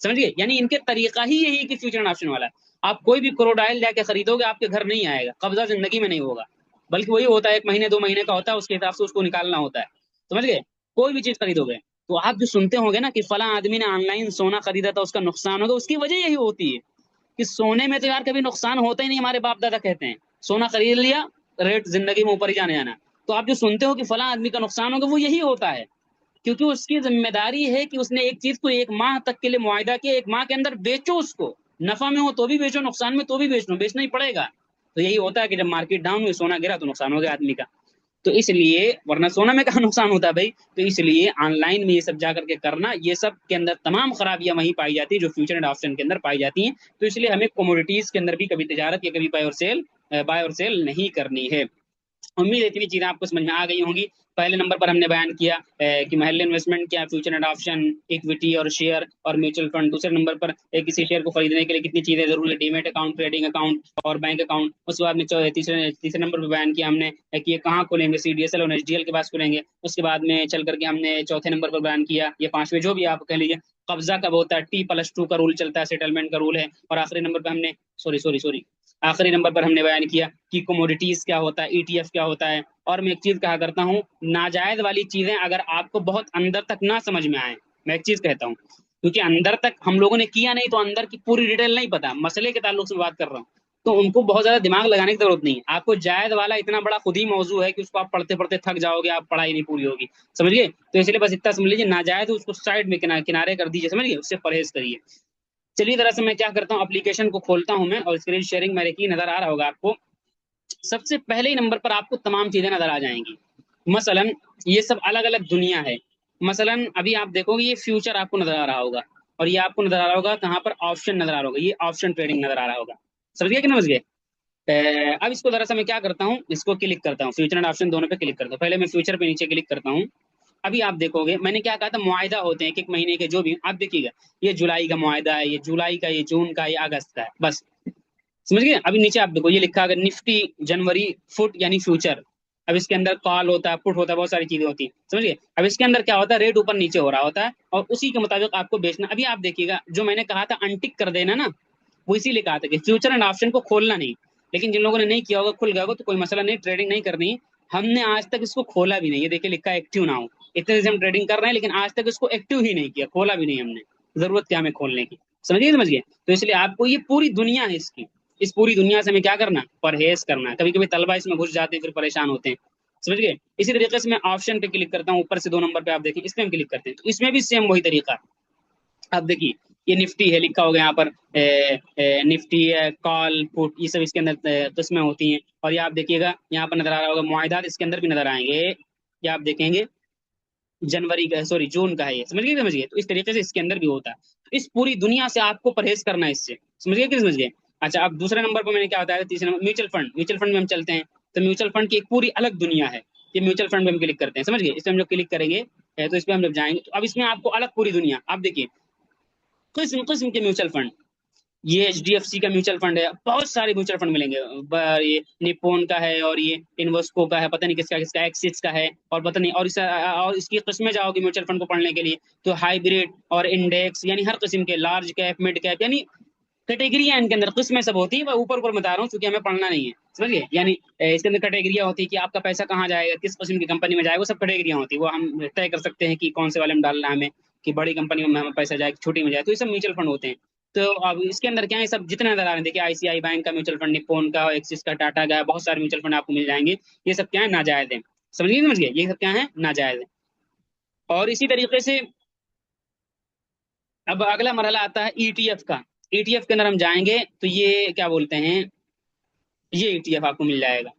سمجھ گئے؟ یعنی ان کے طریقہ ہی یہی کہ فیوچر اینڈ آپشن والا ہے۔ آپ کوئی بھی کروڈائل جا کے خریدو گے آپ کے گھر نہیں آئے گا، قبضہ زندگی میں نہیں ہوگا، بلکہ وہی ہوتا ہے 1 مہینے 2 مہینے کا ہوتا ہے، اس کے حساب سے اس کو نکالنا ہوتا ہے، سمجھ گئے؟ کوئی بھی چیز خریدو گے تو آپ جو سنتے ہوں گے نا کہ فلاں آدمی نے آن لائن سونا خریدا تھا اس کا نقصان ہوگا، اس کی وجہ یہی ہوتی ہے کہ سونے میں تو یار کبھی نقصان ہوتا ہی نہیں، ہمارے باپ دادا کہتے ہیں سونا خرید لیا ریٹ زندگی میں اوپر ہی جانے جانا، تو آپ جو سنتے ہو کہ فلاں آدمی کا نقصان ہوگا وہ یہی ہوتا ہے، کیونکہ اس کی ذمہ داری ہے کہ اس نے ایک چیز کو 1 ماہ تک کے لیے معاہدہ کیا، 1 ماہ کے اندر بیچو، اس کو نفع میں ہو تو بھی بیچو، نقصان میں تو بھی بیچنا ہی پڑے گا۔ تو یہی ہوتا ہے کہ جب مارکیٹ ڈاؤن ہوئی، سونا گرا تو نقصان ہو گیا آدمی کا، تو اس لیے ورنہ سونا میں کہاں نقصان ہوتا ہے بھائی؟ تو اس لیے آن لائن میں یہ سب جا کر کے کرنا، یہ سب کے اندر تمام خرابیاں وہیں پائی جاتی ہیں جو فیوچر اینڈ آپشن کے اندر پائی جاتی ہیں، تو اس لیے ہمیں کوموڈیٹیز کے اندر بھی کبھی تجارت یا کبھی بائی اور سیل نہیں کرنی ہے۔ امید ہے اتنی چیزیں آپ کو سمجھ میں آ گئی ہوں گی۔ پہلے نمبر پر ہم نے بیان کیا کہ محل انویسٹمنٹ کیا، فیوچر اینڈ آپشن، اکویٹی اور شیئر اور میوچل فنڈ۔ دوسرے نمبر پر کسی شیئر کو خریدنے کے لیے کتنی چیزیں ضروری ہے، ڈیمیٹ اکاؤنٹ، ٹریڈنگ اکاؤنٹ اور بینک اکاؤنٹ۔ اس کے بعد میں تیسرے نمبر پہ بیان کیا ہم نے کہ یہ کہاں کھولیں گے، CDSL اور HDL کے پاس کھولیں گے۔ اس کے بعد میں چل کر کے ہم نے چوتھے نمبر پر بیان کیا، یہ پانچویں جو بھی آپ کہہ لیجیے، قبضہ کب ہوتا ہے، T+2 کا رول چلتا ہے، سیٹلمنٹ کا رول ہے۔ اور آخری نمبر پہ ہم نے آخری نمبر پر ہم نے بیان کیا کہ کوموڈیٹیز کیا ہوتا ہے، ETF کیا ہوتا ہے۔ اور میں ایک چیز کہا کرتا ہوں، ناجائز والی چیزیں اگر آپ کو بہت اندر تک نہ سمجھ میں آئیں، میں ایک چیز کہتا ہوں، کیونکہ اندر تک ہم لوگوں نے کیا نہیں تو اندر کی پوری ڈیٹیل نہیں پتا، مسئلے کے تعلق سے بات کر رہا ہوں، تو ان کو بہت زیادہ دماغ لگانے کی ضرورت نہیں ہے۔ آپ کو جائز والا اتنا بڑا خود ہی موضوع ہے کہ اس کو آپ پڑھتے پڑھتے تھک جاؤ گے، آپ پڑھائی نہیں پوری ہوگی، سمجھ گئے؟ تو اس لیے بس اتنا سمجھ لیجیے، ناجائز اس کو سائڈ میں کنارے کر دیجیے، سمجھ گئے؟ اس سے پرہیز کریے۔ چلیے ذرا سے میں کیا کرتا ہوں، اپلیکیشن کو کھولتا ہوں میں، اور اسکرین شیئرنگ میرے کی نظر آ رہا ہوگا آپ کو۔ سب سے پہلے ہی نمبر پر آپ کو تمام چیزیں نظر آ جائیں گی، مثلا یہ سب الگ الگ دنیا ہے، مثلا ابھی آپ دیکھو گے یہ فیوچر آپ کو نظر آ رہا ہوگا، اور یہ آپ کو نظر آ رہا ہوگا کہاں پر، آپشن نظر آ رہا ہوگا، یہ آپشن ٹریڈنگ نظر آ رہا ہوگا، سمجھ گئے کہ نہیں سمجھ گئے؟ اب اس کو ذرا سا میں کیا کرتا ہوں، اس کو کلک کرتا ہوں، فیوچر اینڈ آپشن دونوں پہ کلک کرتا ہوں، پہلے میں فیوچر پہ نیچے کلک کرتا ہوں۔ ابھی آپ دیکھو گے میں نے کیا کہا تھا، معاہدہ ہوتے ہیں ایک مہینے کے جو بھی، آپ دیکھیے گا یہ جولائی کا معاہدہ ہے، یہ جولائی کا، یہ جون کا، یہ اگست کا ہے، بس سمجھ گئے؟ ابھی نیچے آپ دیکھو یہ لکھا اگر نفٹی جنوری فٹ یعنی فیوچر، اب اس کے اندر کال ہوتا ہے، پٹ ہوتا ہے، بہت ساری چیزیں ہوتی ہیں، سمجھ گئے؟ اب اس کے اندر کیا ہوتا ہے، ریٹ اوپر نیچے ہو رہا ہوتا ہے اور اسی کے مطابق آپ کو بیچنا۔ ابھی آپ دیکھیے گا جو میں نے کہا تھا انٹک کر دینا نا، وہ اسی لیے کہا تھا کہ فیوچر اینڈ آپشن کو کھولنا نہیں، لیکن جن لوگوں نے نہیں کیا ہوگا کھل گیا ہوگا تو کوئی مسئلہ نہیں، ٹریڈنگ نہیں کرنی، ہم نے آج تک اس کو کھولا بھی نہیں، یہ دیکھیں لکھا ایکٹیو نہ ہو، اتنے سے ہم ٹریڈنگ کر رہے ہیں لیکن آج تک اس کو ایکٹیو ہی نہیں کیا، کھولا بھی نہیں ہم نے، ضرورت کیا ہمیں کھولنے کی، سمجھ گئے؟ تو اس لیے آپ کو یہ پوری دنیا ہے اس کی، اس پوری دنیا سے ہمیں کیا کرنا، پرہیز کرنا ہے۔ کبھی کبھی طلبہ اس میں گھس جاتے ہیں پھر پریشان ہوتے ہیں، سمجھ گئے؟ اسی طریقے سے میں آپشن پہ کلک کرتا ہوں، اوپر سے 2 نمبر پہ آپ دیکھیں اس پہ ہم کلک کرتے ہیں، تو اس میں بھی سیم وہی طریقہ، آپ دیکھیے یہ نفٹی ہے لکھا ہوگا یہاں پر، نفٹی ہے، کال پٹ، یہ سب اس کے اندر قسمیں ہوتی ہیں، اور یہ آپ دیکھیے گا یہاں پر نظر آ رہا ہوگا معاہدات، اس کے اندر بھی نظر آئیں گے، یہ آپ دیکھیں گے جنوری کا، سوری جون کا ہے یہ، سمجھ گئے؟ تو اس طریقے سے اس کے اندر بھی ہوتا ہے، اس پوری دنیا سے آپ کو پرہیز کرنا ہے اس سے، سمجھ گئے کہ سمجھ گئے؟ اچھا اب دوسرے نمبر پر میں نے کیا بتایا تھا، تیسرے نمبر میوچل فنڈ میں ہم چلتے ہیں، تو میوچل فنڈ کی ایک پوری الگ دنیا ہے، یہ میوچل فنڈ میں ہم کلک کرتے ہیں، سمجھ گئے؟ اس پہ ہم جب کلک کریں گے تو اس پہ ہم جب جائیں گے تو اب اس میں آپ کو الگ پوری دنیا، آپ دیکھیے قسم قسم کے میوچل فنڈ، یہ HDFC کا میوچل فنڈ ہے، بہت سارے میوچل فنڈ ملیں گے، یہ نپون کا ہے، اور یہ انویسکو کا ہے، پتہ نہیں کس کا ایکسس کا ہے، اور پتہ نہیں، اور اس کی قسمیں جاؤ گے میوچل فنڈ کو پڑھنے کے لیے تو ہائیبریڈ اور انڈیکس، یعنی ہر قسم کے لارج کیپ مڈ کیپ، یعنی کیٹیگریاں ان کے اندر قسمیں سب ہوتی ہیں، وہ اوپر اوپر بتا رہا ہوں چونکہ ہمیں پڑھنا نہیں ہے، سمجھیے، یعنی اس کے اندر کیٹیگریاں ہوتی ہیں کہ آپ کا پیسہ کہاں جائے گا، کس قسم کی کمپنی میں جائے گا، وہ سب کیٹیگریاں ہوتی ہیں، وہ ہم طے کر سکتے ہیں کہ کون سے والے میں ڈالنا ہے ہمیں، کہ بڑی کمپنی میں ہمیں پیسہ جائے، چھوٹی میں جائے، تو یہ سب میوچل فنڈ ہوتے ہیں۔ تو اب اس کے اندر کیا ہے، سب جتنے نظر آ رہے ہیں، دیکھیے ICICI بینک کا میوچل فنڈ، نپون کا، ایکسس کا، ٹاٹا کا، بہت سارے میوچل فنڈ آپ کو مل جائیں گے، یہ سب کیا ہے، ناجائز ہیں، سمجھ گئے، یہ سب کیا ہے، ناجائز ہیں۔ اور اسی طریقے سے اب اگلا مرحلہ آتا ہے ETF کا۔ ETF کے اندر ہم جائیں گے تو یہ کیا بولتے ہیں، یہ ETF آپ کو مل جائے گا۔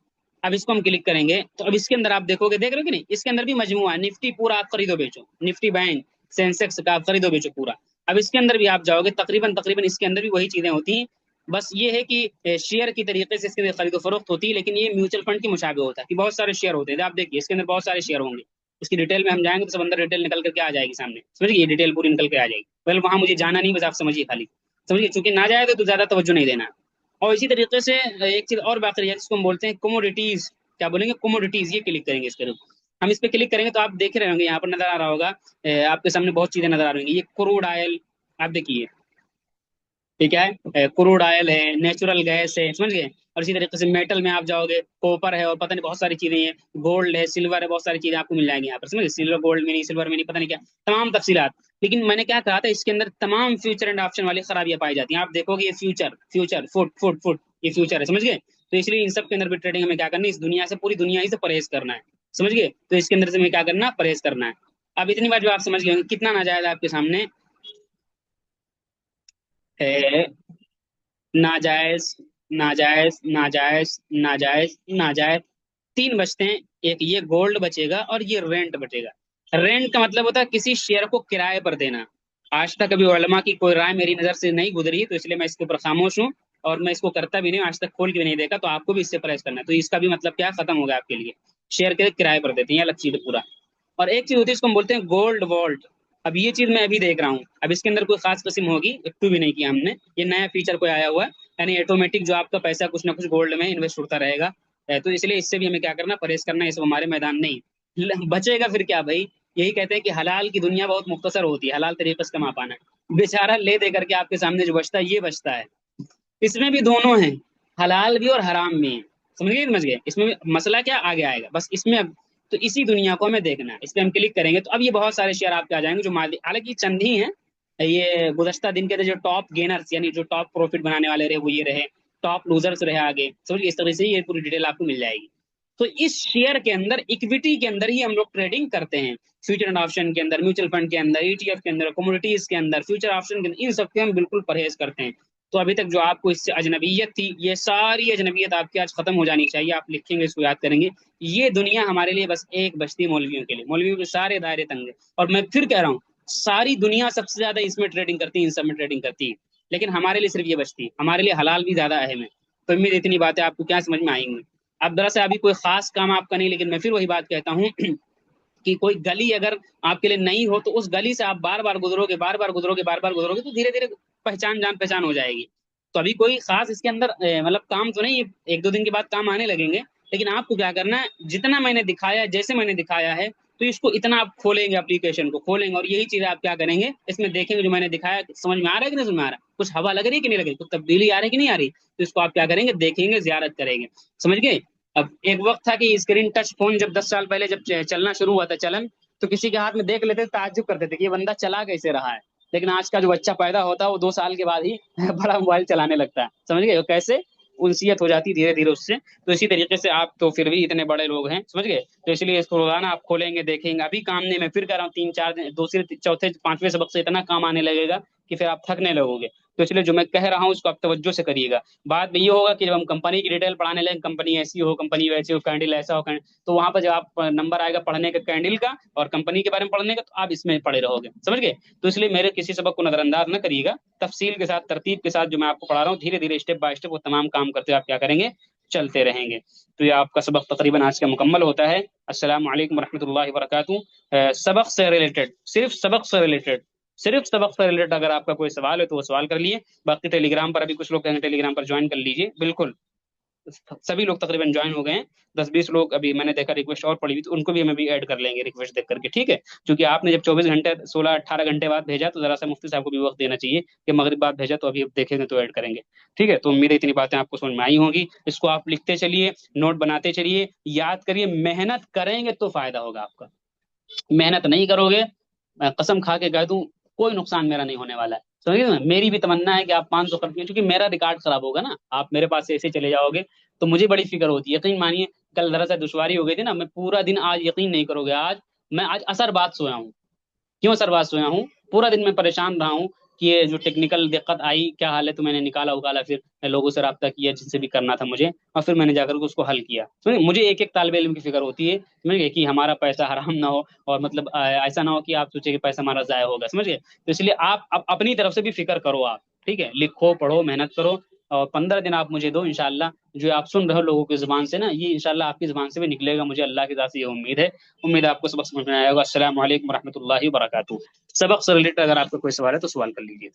اب اس کو ہم کلک کریں گے تو اب اس کے اندر آپ دیکھو گے، دیکھ رہے ہو کہ نہیں، اس کے اندر بھی مجموعہ ہے، نفٹی پورا آپ خریدو بیچو، نفٹی بینک، سینسیکس کا آپ خریدو بیچو پورا۔ اب اس کے اندر بھی آپ جاؤ گے، تقریباً اس کے اندر بھی وہی چیزیں ہوتی ہیں، بس یہ ہے کہ شیئر کی طریقے سے اس کے اندر خرید و فروخت ہوتی ہے، لیکن یہ میوچل فنڈ کے مشابہ ہوتا ہے کہ بہت سارے شیئر ہوتے ہیں۔ آپ دیکھیے اس کے اندر بہت سارے شیئر ہوں گے، اس کی ڈیٹیل میں ہم جائیں گے تو سب اندر ڈیٹیل نکل کر کے آ جائے گی سامنے، سمجھیے، یہ ڈیٹیل پوری نکل کے آ جائے گی، پہلے وہاں مجھے جانا نہیں، بس آپ سمجھیے خالی، سمجھیے، چونکہ نہ جائے تو زیادہ توجہ نہیں دینا۔ اور اسی طریقے سے ایک چیز اور باقی ہے جس کو ہم بولتے ہیں کوموڈیٹیز، کیا بولیں گے، کوموڈیٹیز، یہ کلک کریں گے اس کے اوپر، ہم اس پہ کلک کریں گے تو آپ دیکھ رہے ہوں گے، یہاں پر نظر آ رہا ہوگا، آپ کے سامنے بہت چیزیں نظر آ رہی ہیں، یہ کروڈ آئل، آپ دیکھیے یہ کیا ہے، کروڈ آئل ہے، نیچرل گیس ہے، سمجھ گئے، اور اسی طریقے سے میٹل میں آپ جاؤ گے، کوپر ہے، اور پتہ نہیں بہت ساری چیزیں ہیں، گولڈ ہے، سلور ہے، بہت ساری چیزیں آپ کو مل جائیں گی یہاں پر، سمجھ گئے، سلور گولڈ میں نہیں، سلور میں نہیں، پتہ نہیں کیا تمام تفصیلات۔ لیکن میں نے کیا کہا تھا، اس کے اندر تمام فیوچر اینڈ آپشن والی خرابیاں پائی جاتی ہیں، آپ دیکھو گے یہ فیوچر فٹ یہ فیوچر ہے، سمجھ گئے، تو اس لیے ان سب کے اندر بھی ٹریڈنگ ہمیں کیا کرنی ہے، اس دنیا سے، پوری دنیا ہی سے پرہیز کرنا ہے، سمجھ گئے، تو اس کے اندر سے ہمیں کیا کرنا، پرہیز کرنا ہے۔ اب اتنی بات جو آپ سمجھ گئے ہوں گے، کتنا ناجائز آپ کے سامنے ہے، ناجائز، ناجائز، ناجائز، ناجائز، ناجائز، تین بچتے ہیں، ایک یہ گولڈ بچے گا اور یہ رینٹ بچے گا۔ رینٹ کا مطلب ہوتا ہے کسی شیئر کو کرائے پر دینا۔ آج تک ابھی علماء کی کوئی رائے میری نظر سے نہیں گزری، تو اس لیے میں اس کے اوپر خاموش ہوں، اور میں اس کو کرتا بھی نہیں ہوں، آج تک کھول کے بھی نہیں دیکھا، تو آپ کو بھی اس سے پرہیز کرنا ہے، تو اس کا بھی مطلب کیا ختم ہوگا آپ کے لیے، شیئر کے کرائے پر دیتے ہیں، یہ الگ چیز ہے پورا۔ اور ایک چیز ہوتی ہے اس کو ہم بولتے ہیں گولڈ والٹ، اب یہ چیز میں ابھی دیکھ رہا ہوں، اب اس کے اندر کوئی خاص قسم ہوگی، ایکٹو بھی نہیں کیا ہم نے، یہ نیا فیچر کوئی آیا ہوا ہے، یعنی آٹومیٹک جو آپ کا پیسہ کچھ نہ کچھ گولڈ میں انویسٹ ہوتا رہے گا، تو اس لیے اس سے بھی ہمیں کیا کرنا، پرہیز کرنا، یہ سب ہمارے میدان نہیں بچے گا پھر کیا بھائی، یہی کہتے ہیں کہ حلال کی دنیا بہت مختصر ہوتی ہے، حلال طریقے سے کما پانا ہے، بیچارہ لے دے کر کے آپ کے سامنے جو بچتا ہے یہ بچتا ہے، اس میں بھی دونوں ہیں، حلال بھی اور حرام بھی ہیں، سمجھ گئے، اس میں بھی مسئلہ کیا آگے آئے گا، بس اس میں اب تو اسی دنیا کو ہمیں دیکھنا ہے، اس پہ ہم کلک کریں گے تو اب یہ بہت سارے شیئر آپ کے آ جائیں گے جو حالانکہ چند ہی ہیں، یہ گزشتہ دن کے جو ٹاپ گینرز، یعنی جو ٹاپ پروفٹ بنانے والے رہے وہ یہ رہے، ٹاپ لوزرز رہے آگے، سمجھیے، اس طرح سے یہ پوری ڈیٹیل آپ کو مل جائے گی۔ تو اس شیئر کے اندر، اکویٹی کے اندر ہی ہم لوگ ٹریڈنگ کرتے ہیں، فیوچر اینڈ آپشن کے اندر، میوچل فنڈ کے اندر، ETF کے اندر، کموڈیٹیز کے اندر، فیوچر آپشن کے اندر، ان سب کے ہم بالکل پرہیز کرتے ہیں۔ تو ابھی تک جو آپ کو اس سے اجنبیت تھی، یہ ساری اجنبیت آپ کی آج ختم ہو جانی چاہیے، آپ لکھیں گے، اس کو یاد کریں گے، یہ دنیا ہمارے لیے بس ایک بچتی ہے، مولویوں کے لیے، مولویوں کے سارے دائرے تنگ ہیں، اور میں پھر کہہ رہا ہوں، ساری دنیا سب سے زیادہ اس میں ٹریڈنگ کرتی ہے، ان سب میں ٹریڈنگ کرتی ہے، لیکن ہمارے لیے صرف یہ بچتی ہے، ہمارے لیے حلال بھی زیادہ اہم ہے۔ تو امید اتنی باتیں آپ کو کیا سمجھ میں آئیں گی۔ اب دراصل ابھی کوئی خاص کام آپ کا نہیں، لیکن میں پھر وہی بات کہتا ہوں کہ کوئی گلی اگر آپ کے لیے نہیں ہو تو اس گلی سے آپ بار بار گزرو گے، بار بار گزرو گے، بار بار گزرو گے، تو دھیرے دھیرے جان پہچان ہو جائے گی۔ تو ابھی کوئی خاص اس کے اندر مطلب کام تو نہیں، ایک دو دن کے بعد کام آنے لگیں گے، لیکن آپ کو کیا کرنا ہے، جتنا میں نے دکھایا، جیسے میں نے دکھایا ہے، تو اس کو اتنا آپ کھولیں گے، اپلیکیشن کو کھولیں گے، اور یہی چیز آپ کیا کریں گے، اس میں دیکھیں گے جو میں نے دکھایا، سمجھ میں آ رہا ہے کہ نہیں سمجھ میں آ رہا ہے، کچھ ہوا لگ رہی ہے کہ نہیں لگ رہی، کچھ تبدیلی آ رہی ہے کہ نہیں آ رہی، تو اس کو آپ کیا کریں گے، دیکھیں گے، زیارت کریں گے، سمجھ گئے۔ اب ایک وقت تھا کہ اسکرین ٹچ فون جب 10 سال پہلے جب چلنا شروع ہوا تھا چلن، تو کسی کے ہاتھ میں دیکھ لیتے تعجب کرتے تھے کہ یہ بندہ چلا کیسے رہا ہے، لیکن آج کا جو بچہ پیدا ہوتا ہے وہ 2 سال کے بعد ہی بڑا موبائل چلانے لگتا ہے، سمجھ گئے کیسے انسیت ہو جاتی دھیرے دھیرے اس سے۔ تو اسی طریقے سے آپ تو پھر بھی اتنے بڑے لوگ ہیں، سمجھ گئے، تو اس لیے اس کو روزانہ آپ کھولیں گے، دیکھیں گے، ابھی کام نہیں، میں پھر کہہ رہا ہوں 3 4 دوسرے چوتھے پانچویں سبق سے اتنا کام آنے لگے گا کہ پھر آپ تھکنے لگو گے، تو اس لیے جو میں کہہ رہا ہوں اس کو آپ توجہ سے کریے گا۔ بعد میں یہ ہوگا کہ جب ہم کمپنی کی ڈیٹیل پڑھانے لگیں، کمپنی ایسی ہو، کمپنی ویسی ہو، کینڈل ایسا ہو، تو وہاں پر جب آپ نمبر آئے گا پڑھنے کا کینڈل کا اور کمپنی کے بارے میں پڑھنے کا، تو آپ اس میں پڑھے رہو گے، سمجھ گئے۔ تو اس لیے میرے کسی سبق کو نظر انداز نہ کریے گا، تفصیل کے ساتھ، ترتیب کے ساتھ جو میں آپ کو پڑھا رہا ہوں، دھیرے دھیرے اسٹیپ بائی اسٹیپ وہ تمام کام کرتے ہوئے آپ کیا کریں گے، چلتے رہیں گے۔ تو یہ آپ کا سبق تقریباً آج کا مکمل ہوتا ہے۔ السلام علیکم ورحمۃ اللہ وبرکاتہ۔ سبق سے ریلیٹڈ، صرف سبق سے ریلیٹڈ صرف سبق سے ریلیٹڈ اگر آپ کا کوئی سوال ہے تو وہ سوال کر لیے، باقی ٹیلی گرام پر ابھی کچھ لوگ کہیں گے ٹیلی گرام پر جوائن کر لیجیے، بالکل سبھی لوگ تقریباً جوائن ہو گئے ہیں، 10 20 لوگ ابھی میں نے دیکھا ریکویسٹ اور پڑی ہوئی تو ان کو بھی ہم ابھی ایڈ کر لیں گے ریکویسٹ دیکھ کر کے، ٹھیک ہے؟ کیونکہ آپ نے جب 24 گھنٹے 16 18 گھنٹے بعد بھیجا تو ذرا سا مفتی صاحب کو بھی وقت دینا چاہیے کہ مغرب بعد بھیجا تو ابھی دیکھیں گے تو ایڈ کریں گے، ٹھیک ہے؟ تو امید ہے اتنی باتیں آپ کو سمجھ میں آئی ہوں گی، اس کو آپ لکھتے چلیے، نوٹ بناتے چلیے، یاد کریے، محنت کریں گے تو فائدہ ہوگا آپ کا، محنت نہیں کرو گے، میں قسم کھا کے کہہ دوں کوئی نقصان میرا نہیں ہونے والا ہے، سمجھے نا؟ میری بھی تمنا ہے کہ آپ 500 کر دیں، کیونکہ میرا ریکارڈ خراب ہوگا نا، آپ میرے پاس سے ایسے چلے جاؤ گے تو مجھے بڑی فکر ہوتی ہے، یقین مانیے کل ذرا سا دشواری ہو گئی تھی نا، میں پورا دن آج یقین نہیں کرو گے، آج اثر بعد سویا ہوں، کیوں سر بات سویا ہوں؟ پورا دن میں پریشان رہا ہوں کہ یہ جو ٹیکنیکل دقت آئی کیا حال ہے، تو میں نے نکالا اکالا، پھر میں لوگوں سے رابطہ کیا جن سے بھی کرنا تھا مجھے، اور پھر میں نے جا کر کے اس کو حل کیا، سمجھے؟ مجھے ایک ایک طالب علم کی فکر ہوتی ہے، سمجھ گئے؟ کہ ہمارا پیسہ حرام نہ ہو، اور مطلب ایسا نہ ہو کہ آپ سوچے کہ پیسہ ہمارا ضائع ہوگا، سمجھ گئے؟ تو اس لیے آپ اپنی طرف سے بھی فکر کرو آپ، ٹھیک ہے؟ لکھو پڑھو محنت کرو، اور 15 دن آپ مجھے دو انشاءاللہ، جو آپ سن رہے ہو لوگوں کی زبان سے نا، یہ انشاءاللہ آپ کی زبان سے بھی نکلے گا، مجھے اللہ کی ذات سے یہ امید ہے، امید ہے آپ کو سبق سمجھ میں آئے گا۔ السلام علیکم ورحمۃ اللہ وبرکاتہ۔ سبق سے ریلیٹڈ اگر آپ کا کوئی سوال ہے تو سوال کر لیجیے۔